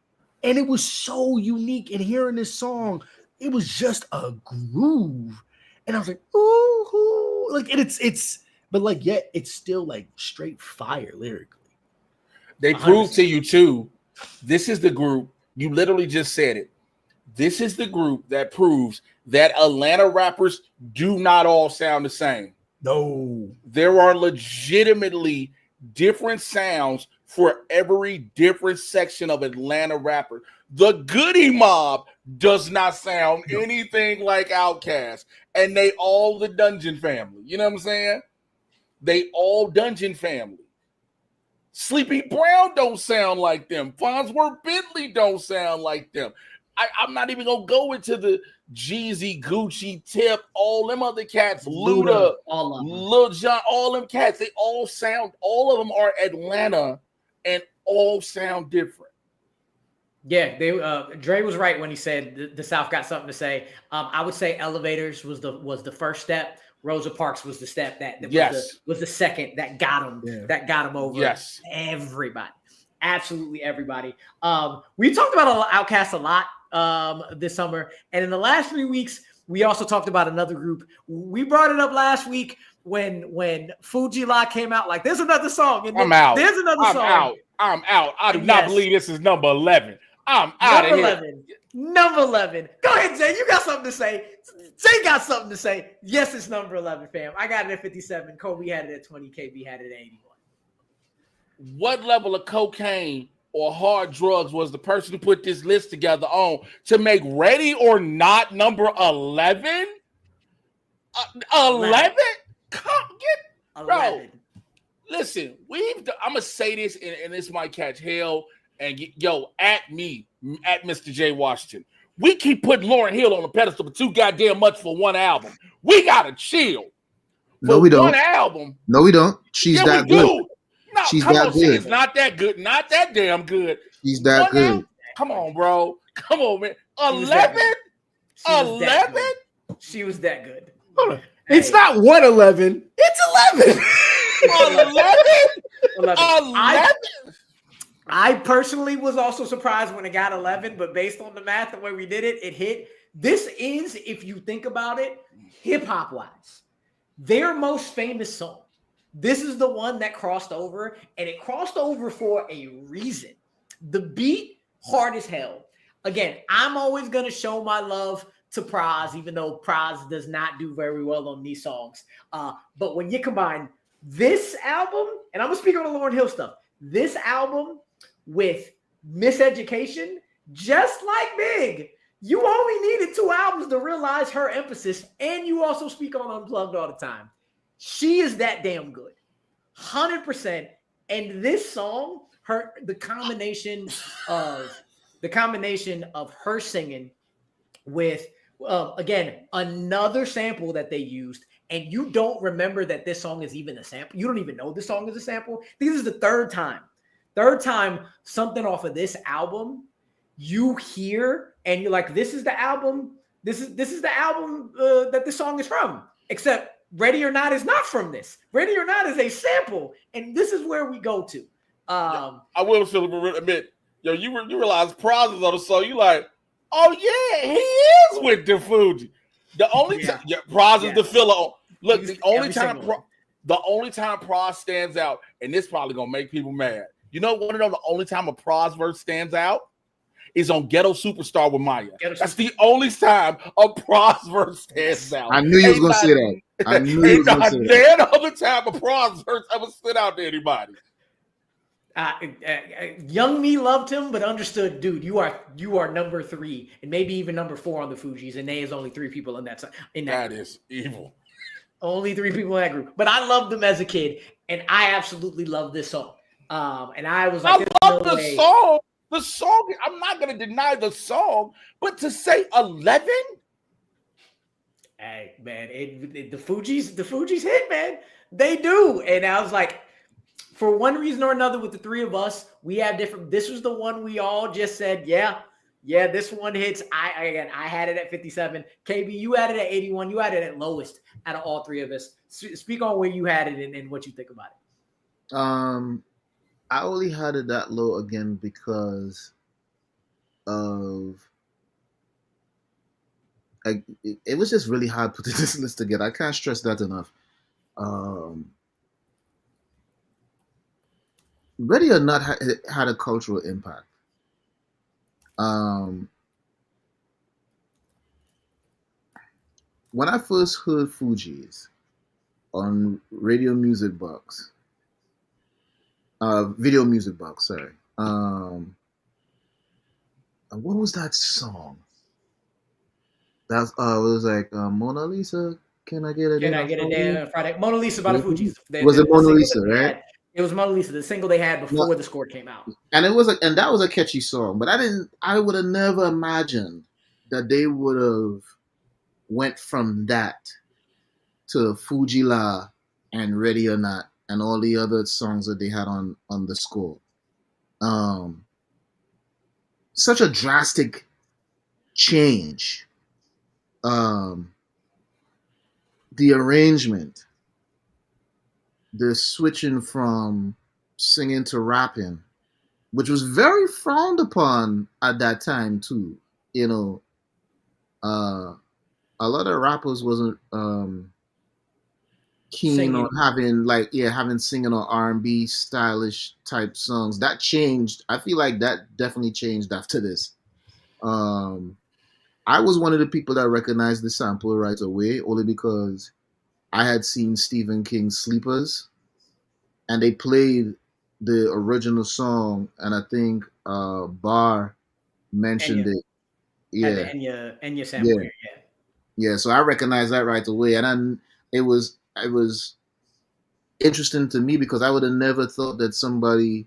And it was so unique. And hearing this song, it was just a groove. And I was like, ooh, like, and it's, but like, yet it's still like straight fire lyrically. They proved to you too This is the group, you literally just said it. This is the group that proves that Atlanta rappers do not all sound the same. No. There are legitimately different sounds for every different section of Atlanta rapper. The Goody Mob does not sound anything like Outkast, and they all the Dungeon family. You know what I'm saying? They all Dungeon family. Sleepy Brown don't sound like them. Farnsworth Bentley don't sound like them. I'm not even gonna go into the Jeezy, Gucci, Tip, all them other cats, Luda, Lil Jon, all them cats. They all sound. All of them are Atlanta, and all sound different. Yeah, Dre was right when he said the South got something to say. I would say Elevators was the first step. Rosa Parks was the step that was the second that got him over everybody. Absolutely everybody. We talked about Outkast a lot this summer, and in the last 3 weeks, we also talked about another group. We brought it up last week when Fuji La came out. Like, there's another song. And I'm out. There's another song. I'm out. I do not believe this is number 11. I'm out of here. Number 11. Go ahead, Jay. You got something to say. Jay got something to say. Yes, it's number 11, fam. I got it at 57. Kolby had it at 20. KB had it at 81. What level of cocaine or hard drugs was the person who put this list together on to make Ready or Not number 11? 11? Come get 11. Bro. Listen, I'm gonna say this, and this might catch hell. And at Mr. J Washington, we keep putting Lauryn Hill on the pedestal for too goddamn much for one album. We gotta chill. No, we don't. One album. No, we don't. She's that good. No, she's that good. She's not that good. Not that damn good. She's that good. Album? Come on, bro. Come on, man. 11? 11? She was that good. It's not 111. It's 11. 11? I personally was also surprised when it got 11, but based on the math, the way we did it, it hit. This is, if you think about it, hip-hop wise, their most famous song. This is the one that crossed over, and it crossed over for a reason. The beat, hard as hell. Again, I'm always going to show my love to Pras, even though Pras does not do very well on these songs. But when you combine this album, and I'm going to speak on the Lauryn Hill stuff, this album with Miseducation, just like Big, you only needed 2 albums to realize her emphasis, and you also speak on Unplugged all the time. She is that damn good, 100%. And this song, the combination of her singing with again another sample that they used, and you don't remember that this song is even a sample. You don't even know this song is a sample. This is the third time something off of this album you hear, and you're like, this is the album. This is the album that this song is from. Except Ready or Not is not from this. Ready or Not is a sample, and this is where we go to. I will admit, you realize Pras is on the song. You like, oh yeah, he is with the Fuji. The only time Pras is the filler. Look, the only time Pras stands out, and this probably gonna make people mad. You know, want to know the only time a Pras verse stands out is on Ghetto Superstar with Maya. That's the only time a Pras verse stands out. I knew you was gonna say that. I knew you was gonna say that. Not other time a Pras verse ever stood out to anybody. Young me loved him, but understood, dude, you are number 3 and maybe even number 4 on the Fugees, and there's only 3 people in that That is evil. Only 3 people in that group. But I loved them as a kid, and I absolutely love this song. And I was like, I love the song. The song, I'm not gonna deny the song, but to say 11. Hey man, the Fugees hit, man. They do. And I was like, for one reason or another, with the 3 of us, we have different. This was the one we all just said, yeah, this one hits. I had it at 57. KB, you had it at 81. You had it at lowest out of all 3 of us. Speak on where you had it and what you think about it. I only had it that low again because of it was just really hard putting this list together. I can't stress that enough. Ready or Not had a cultural impact. Um, when I first heard Fugees on Radio Music Box, Video Music Box, sorry. What was that song? That's it was like Mona Lisa. Can I get a Can day I on get a Friday? day on Friday? Mona Lisa by the Fugees. Was it Mona Lisa, That they right? had, it was Mona Lisa, the single they had No, before the score came out. and and that was a catchy song, but I would have never imagined that they would have went from that to Fuji La and Ready or Not and all the other songs that they had on the score. Such a drastic change. The arrangement, the switching from singing to rapping, which was very frowned upon at that time too. You know, a lot of rappers wasn't keen Singing. on having singing or R&B stylish type songs. That changed. I feel like that definitely changed after this. I was one of the people that recognized the sample right away, only because I had seen Stephen King's Sleepers, and they played the original song, and I think Bar mentioned Enya. it. Had Yeah, the Enya sample yeah, here, yeah. yeah. So I recognized that right away, and then it was interesting to me because I would have never thought that somebody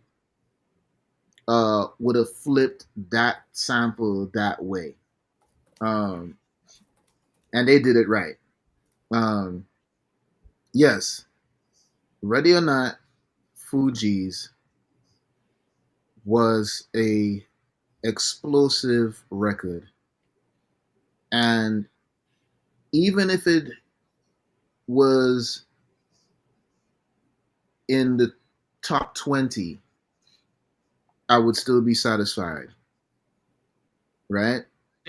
would have flipped that sample that way. And they did it right. Um, yes, Ready or Not, Fugees was a explosive record, and even if it was in the top 20, I would still be satisfied. Right?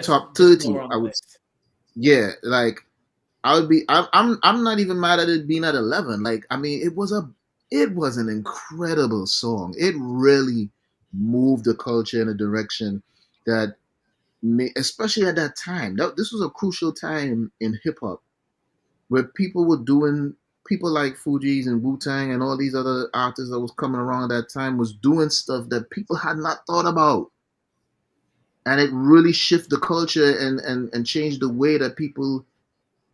Top Just 30, lower on I the would. list. Yeah, like I would be. I'm not even mad at it being at 11. Like, I mean, it was an incredible song. It really moved the culture in a direction that, especially at that time, this was a crucial time in hip hop where people were doing, people like Fugees and Wu Tang and all these other artists that was coming around at that time was doing stuff that people had not thought about, and it really shifted the culture and changed the way that people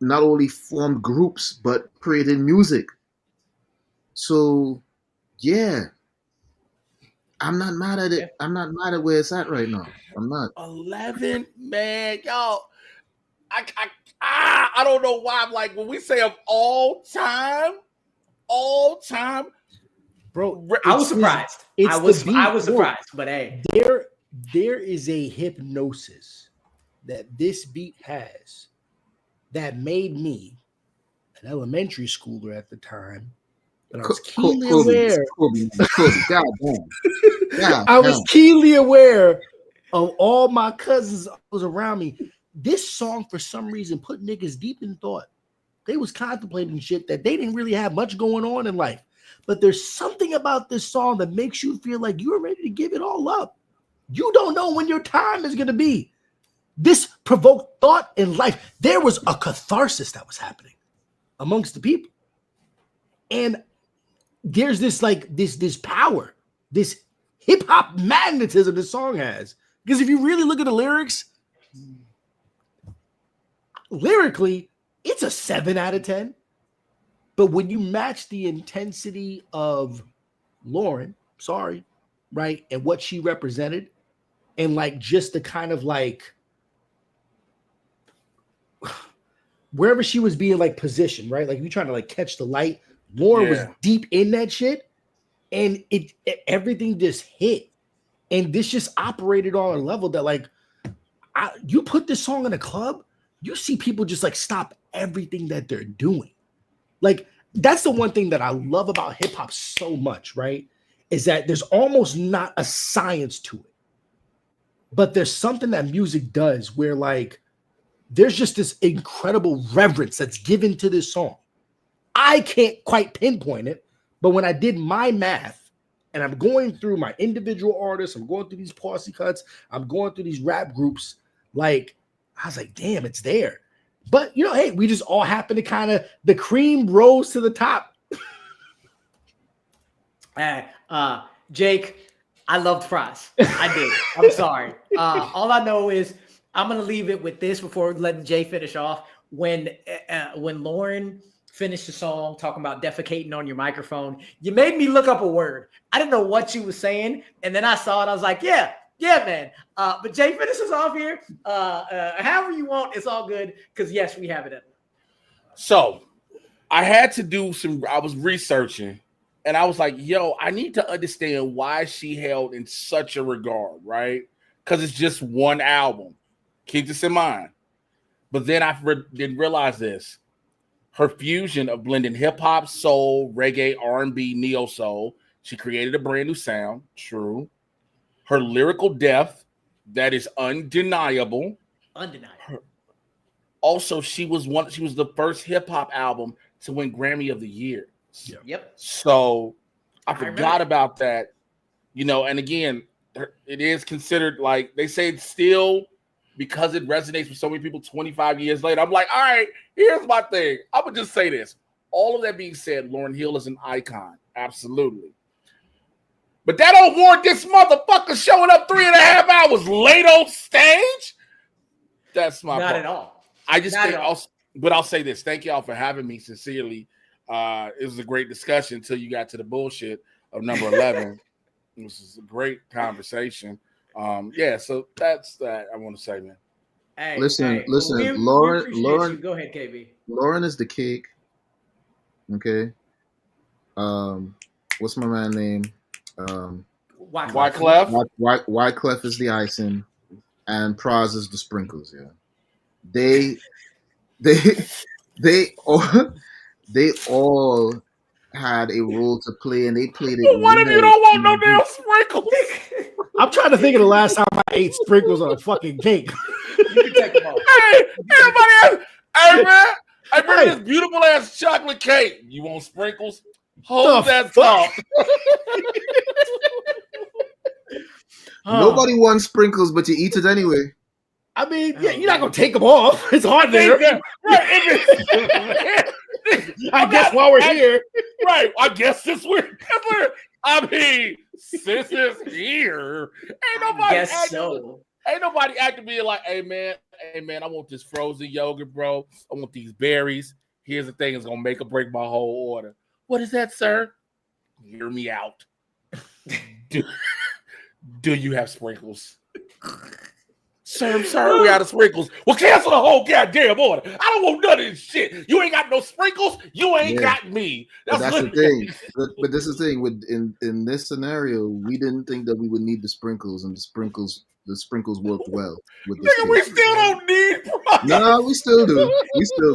not only formed groups but created music. So yeah, I'm not mad at it. I'm not mad at where it's at right now. I'm not. 11, man, y'all. I don't know why. I'm like, when we say of all time, bro. I was surprised. I was surprised, but hey, there is a hypnosis that this beat has that made me, an elementary schooler at the time, but I was keenly aware. Kolby, God damn. I was keenly aware of all my cousins was around me. This song, for some reason, put niggas deep in thought. They was contemplating shit that they didn't really have much going on in life. But there's something about this song that makes you feel like you're ready to give it all up. You don't know when your time is going to be. This provoked thought in life. There was a catharsis that was happening amongst the people. And there's this power, this hip hop magnetism this song has. Because if you really look at the lyrics, lyrically, it's a 7 out of 10. But when you match the intensity of Lauren, right, and what she represented, and like just the kind of like wherever she was being like positioned, right? Like you trying to like catch the light. Lauren was deep in that shit, and everything just hit. And this just operated on a level that like you put this song in a club, you see people just like stop everything that they're doing. Like that's the one thing that I love about hip hop so much, right? Is that there's almost not a science to it. But there's something that music does where like there's just this incredible reverence that's given to this song. I can't quite pinpoint it, but when I did my math, and I'm going through my individual artists, I'm going through these posse cuts, I'm going through these rap groups. Like, I was like, damn, it's there. But you know, hey, we just all happen to kind of the cream rose to the top. Jake, I loved fries. I did. I'm sorry. All I know is I'm gonna leave it with this before letting Jay finish off. When Lauren finished the song talking about defecating on your microphone, you made me look up a word. I didn't know what she was saying, and then I saw it. I was like, yeah, man. But Jay finishes off here. However you want, it's all good. Because yes, we have it. So I had to do I was researching, and I was like, yo, I need to understand why she held in such a regard, right? Because it's just one album. Keep this in mind. But then I didn't realize this. Her fusion of blending hip-hop, soul, reggae, R&B, neo-soul. She created a brand new sound. True. Her lyrical depth, that is undeniable. Also, she was the first hip-hop album to win Grammy of the Year. Yep. So I forgot about that. You know, and again, it is considered, like, they say it's still, because it resonates with so many people 25 years later. I'm like, all right, here's my thing. I'm going to just say this. All of that being said, Lauryn Hill is an icon. Absolutely. But that don't warrant this motherfucker showing up 3.5 hours late on stage. That's my Not part. at all. I just think I'll say this. Thank y'all for having me sincerely. It was a great discussion until you got to the bullshit of number 11. This is a great conversation. So that's that I want to say, man. Hey, listen, Lauren. Go ahead, KB. Lauren is the cake. Okay. What's my man name? Wyclef. Wyclef is the icing, and Praz is the sprinkles. Yeah. They all had a role to play, and they played it. But what if you don't want no damn sprinkles? I'm trying to think of the last time I ate sprinkles on a fucking cake. You can take them off. Hey, everybody! Hey, man! I bring this beautiful ass chocolate cake. You want sprinkles? Hold that thought. Nobody wants sprinkles, but you eat it anyway. I mean, yeah, you're not gonna take them off. It's hard there. Right. I guess while we're here. Right. I guess since we're I mean, since it's here, ain't nobody acting being like, hey man, I want this frozen yogurt, bro. I want these berries. Here's the thing, it's gonna make or break my whole order. What is that, sir? Hear me out. Do you have sprinkles? Sir, we out of sprinkles. Well, cancel the whole goddamn order. I don't want none of this shit. You ain't got no sprinkles. You ain't got me. That's the thing. But this is the thing. In this scenario, we didn't think that we would need the sprinkles, and the sprinkles worked well with this. Nigga, we still don't need fries. No, we still do.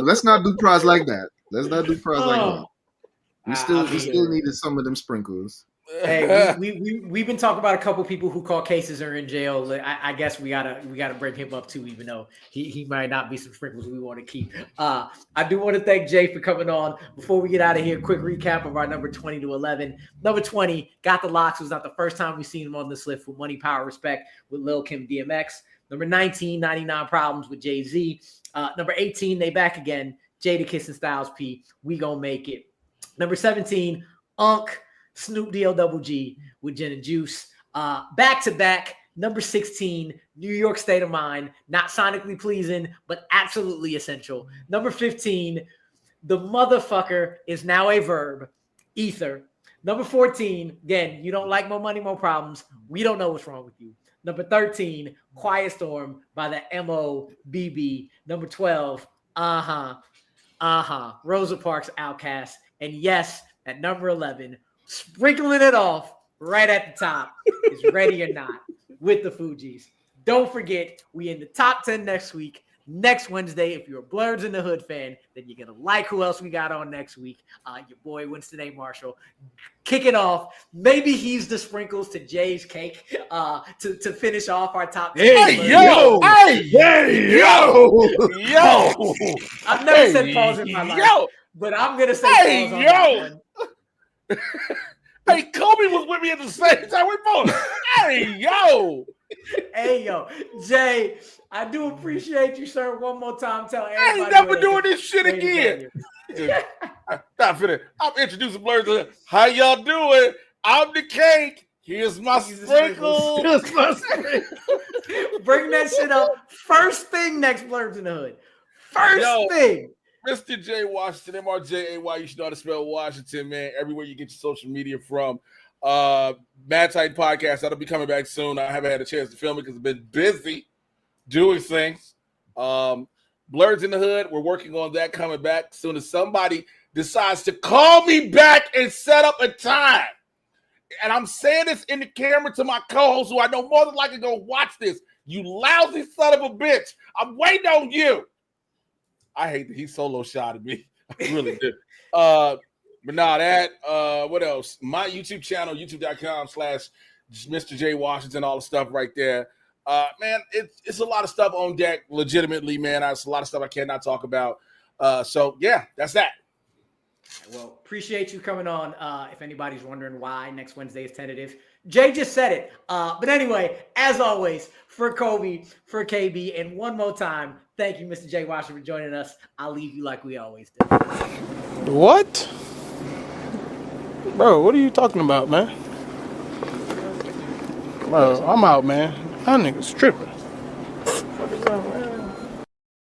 Let's not do fries like that. Like that. We still needed some of them sprinkles. Hey, we've been talking about a couple people who caught cases are in jail. I guess we gotta bring him up too, even though he might not be some sprinkles we want to keep. I do want to thank Jay for coming on. Before we get out of here, quick recap of our number 20 to 11. Number 20, Got the Locks, was not the first time we've seen him on this list with Money, Power, Respect with Lil Kim DMX. Number 19, 99 Problems with Jay-Z. Number 18, They Back Again, Jadakiss and Styles P, We Gon' Make It. Number 17, Unk, Snoop D-O Double G with Gin and Juice. Back to back, number 16, New York State of Mind. Not sonically pleasing, but absolutely essential. Number 15, The Motherfucker Is Now a Verb, Ether. Number 14, again, You Don't Like More Money, More Problems. We Don't Know What's Wrong with You. Number 13, Quiet Storm by the MOBB. Number 12, Rosa Parks, Outkast. And yes, at number 11, sprinkling it off right at the top is Ready or Not with the Fugees. Don't forget, we in the top 10 next week. Next Wednesday, if you're a Blurs in the Hood fan, then you're going to like who else we got on next week. Your boy, Winston A. Marshall. Kick it off. Maybe he's the sprinkles to Jay's cake to finish off our top 10. Hey, yo! I've never said pause in my life, but I'm going to say pause on that one. Hey, Kobe was with me at the same time. We both. Hey, yo. Hey, yo, Jay, I do appreciate you, sir. One more time, tell everybody. I ain't never doing this shit again. Stop it. I'm introducing Blurs. How y'all doing? I'm the cake. Here's my sprinkles. Here's my sprinkles. Bring that shit up. First thing next Blurs in the Hood. First thing. Mr. J Washington, MRJAY. You should know how to spell Washington, man. Everywhere you get your social media from. Mad Titan Podcast. That'll be coming back soon. I haven't had a chance to film it because I've been busy doing things. Blurs in the Hood. We're working on that coming back as soon as somebody decides to call me back and set up a time. And I'm saying this in the camera to my co-host, who I know more than likely go watch this. You lousy son of a bitch. I'm waiting on you. I hate that he solo shotted me. I really did. But nah, that, what else? My YouTube channel, youtube.com/Mr. J Washington, all the stuff right there. Man, it's a lot of stuff on deck, legitimately, man. It's a lot of stuff I cannot talk about. So, yeah, that's that. Well, appreciate you coming on. If anybody's wondering why next Wednesday is tentative, Jay just said it. But anyway, as always, for Kolby, for KB, and one more time, thank you, Mr. J Washington, for joining us. I'll leave you like we always do. What? Bro, what are you talking about, man? Bro, I'm out, man. That nigga's tripping.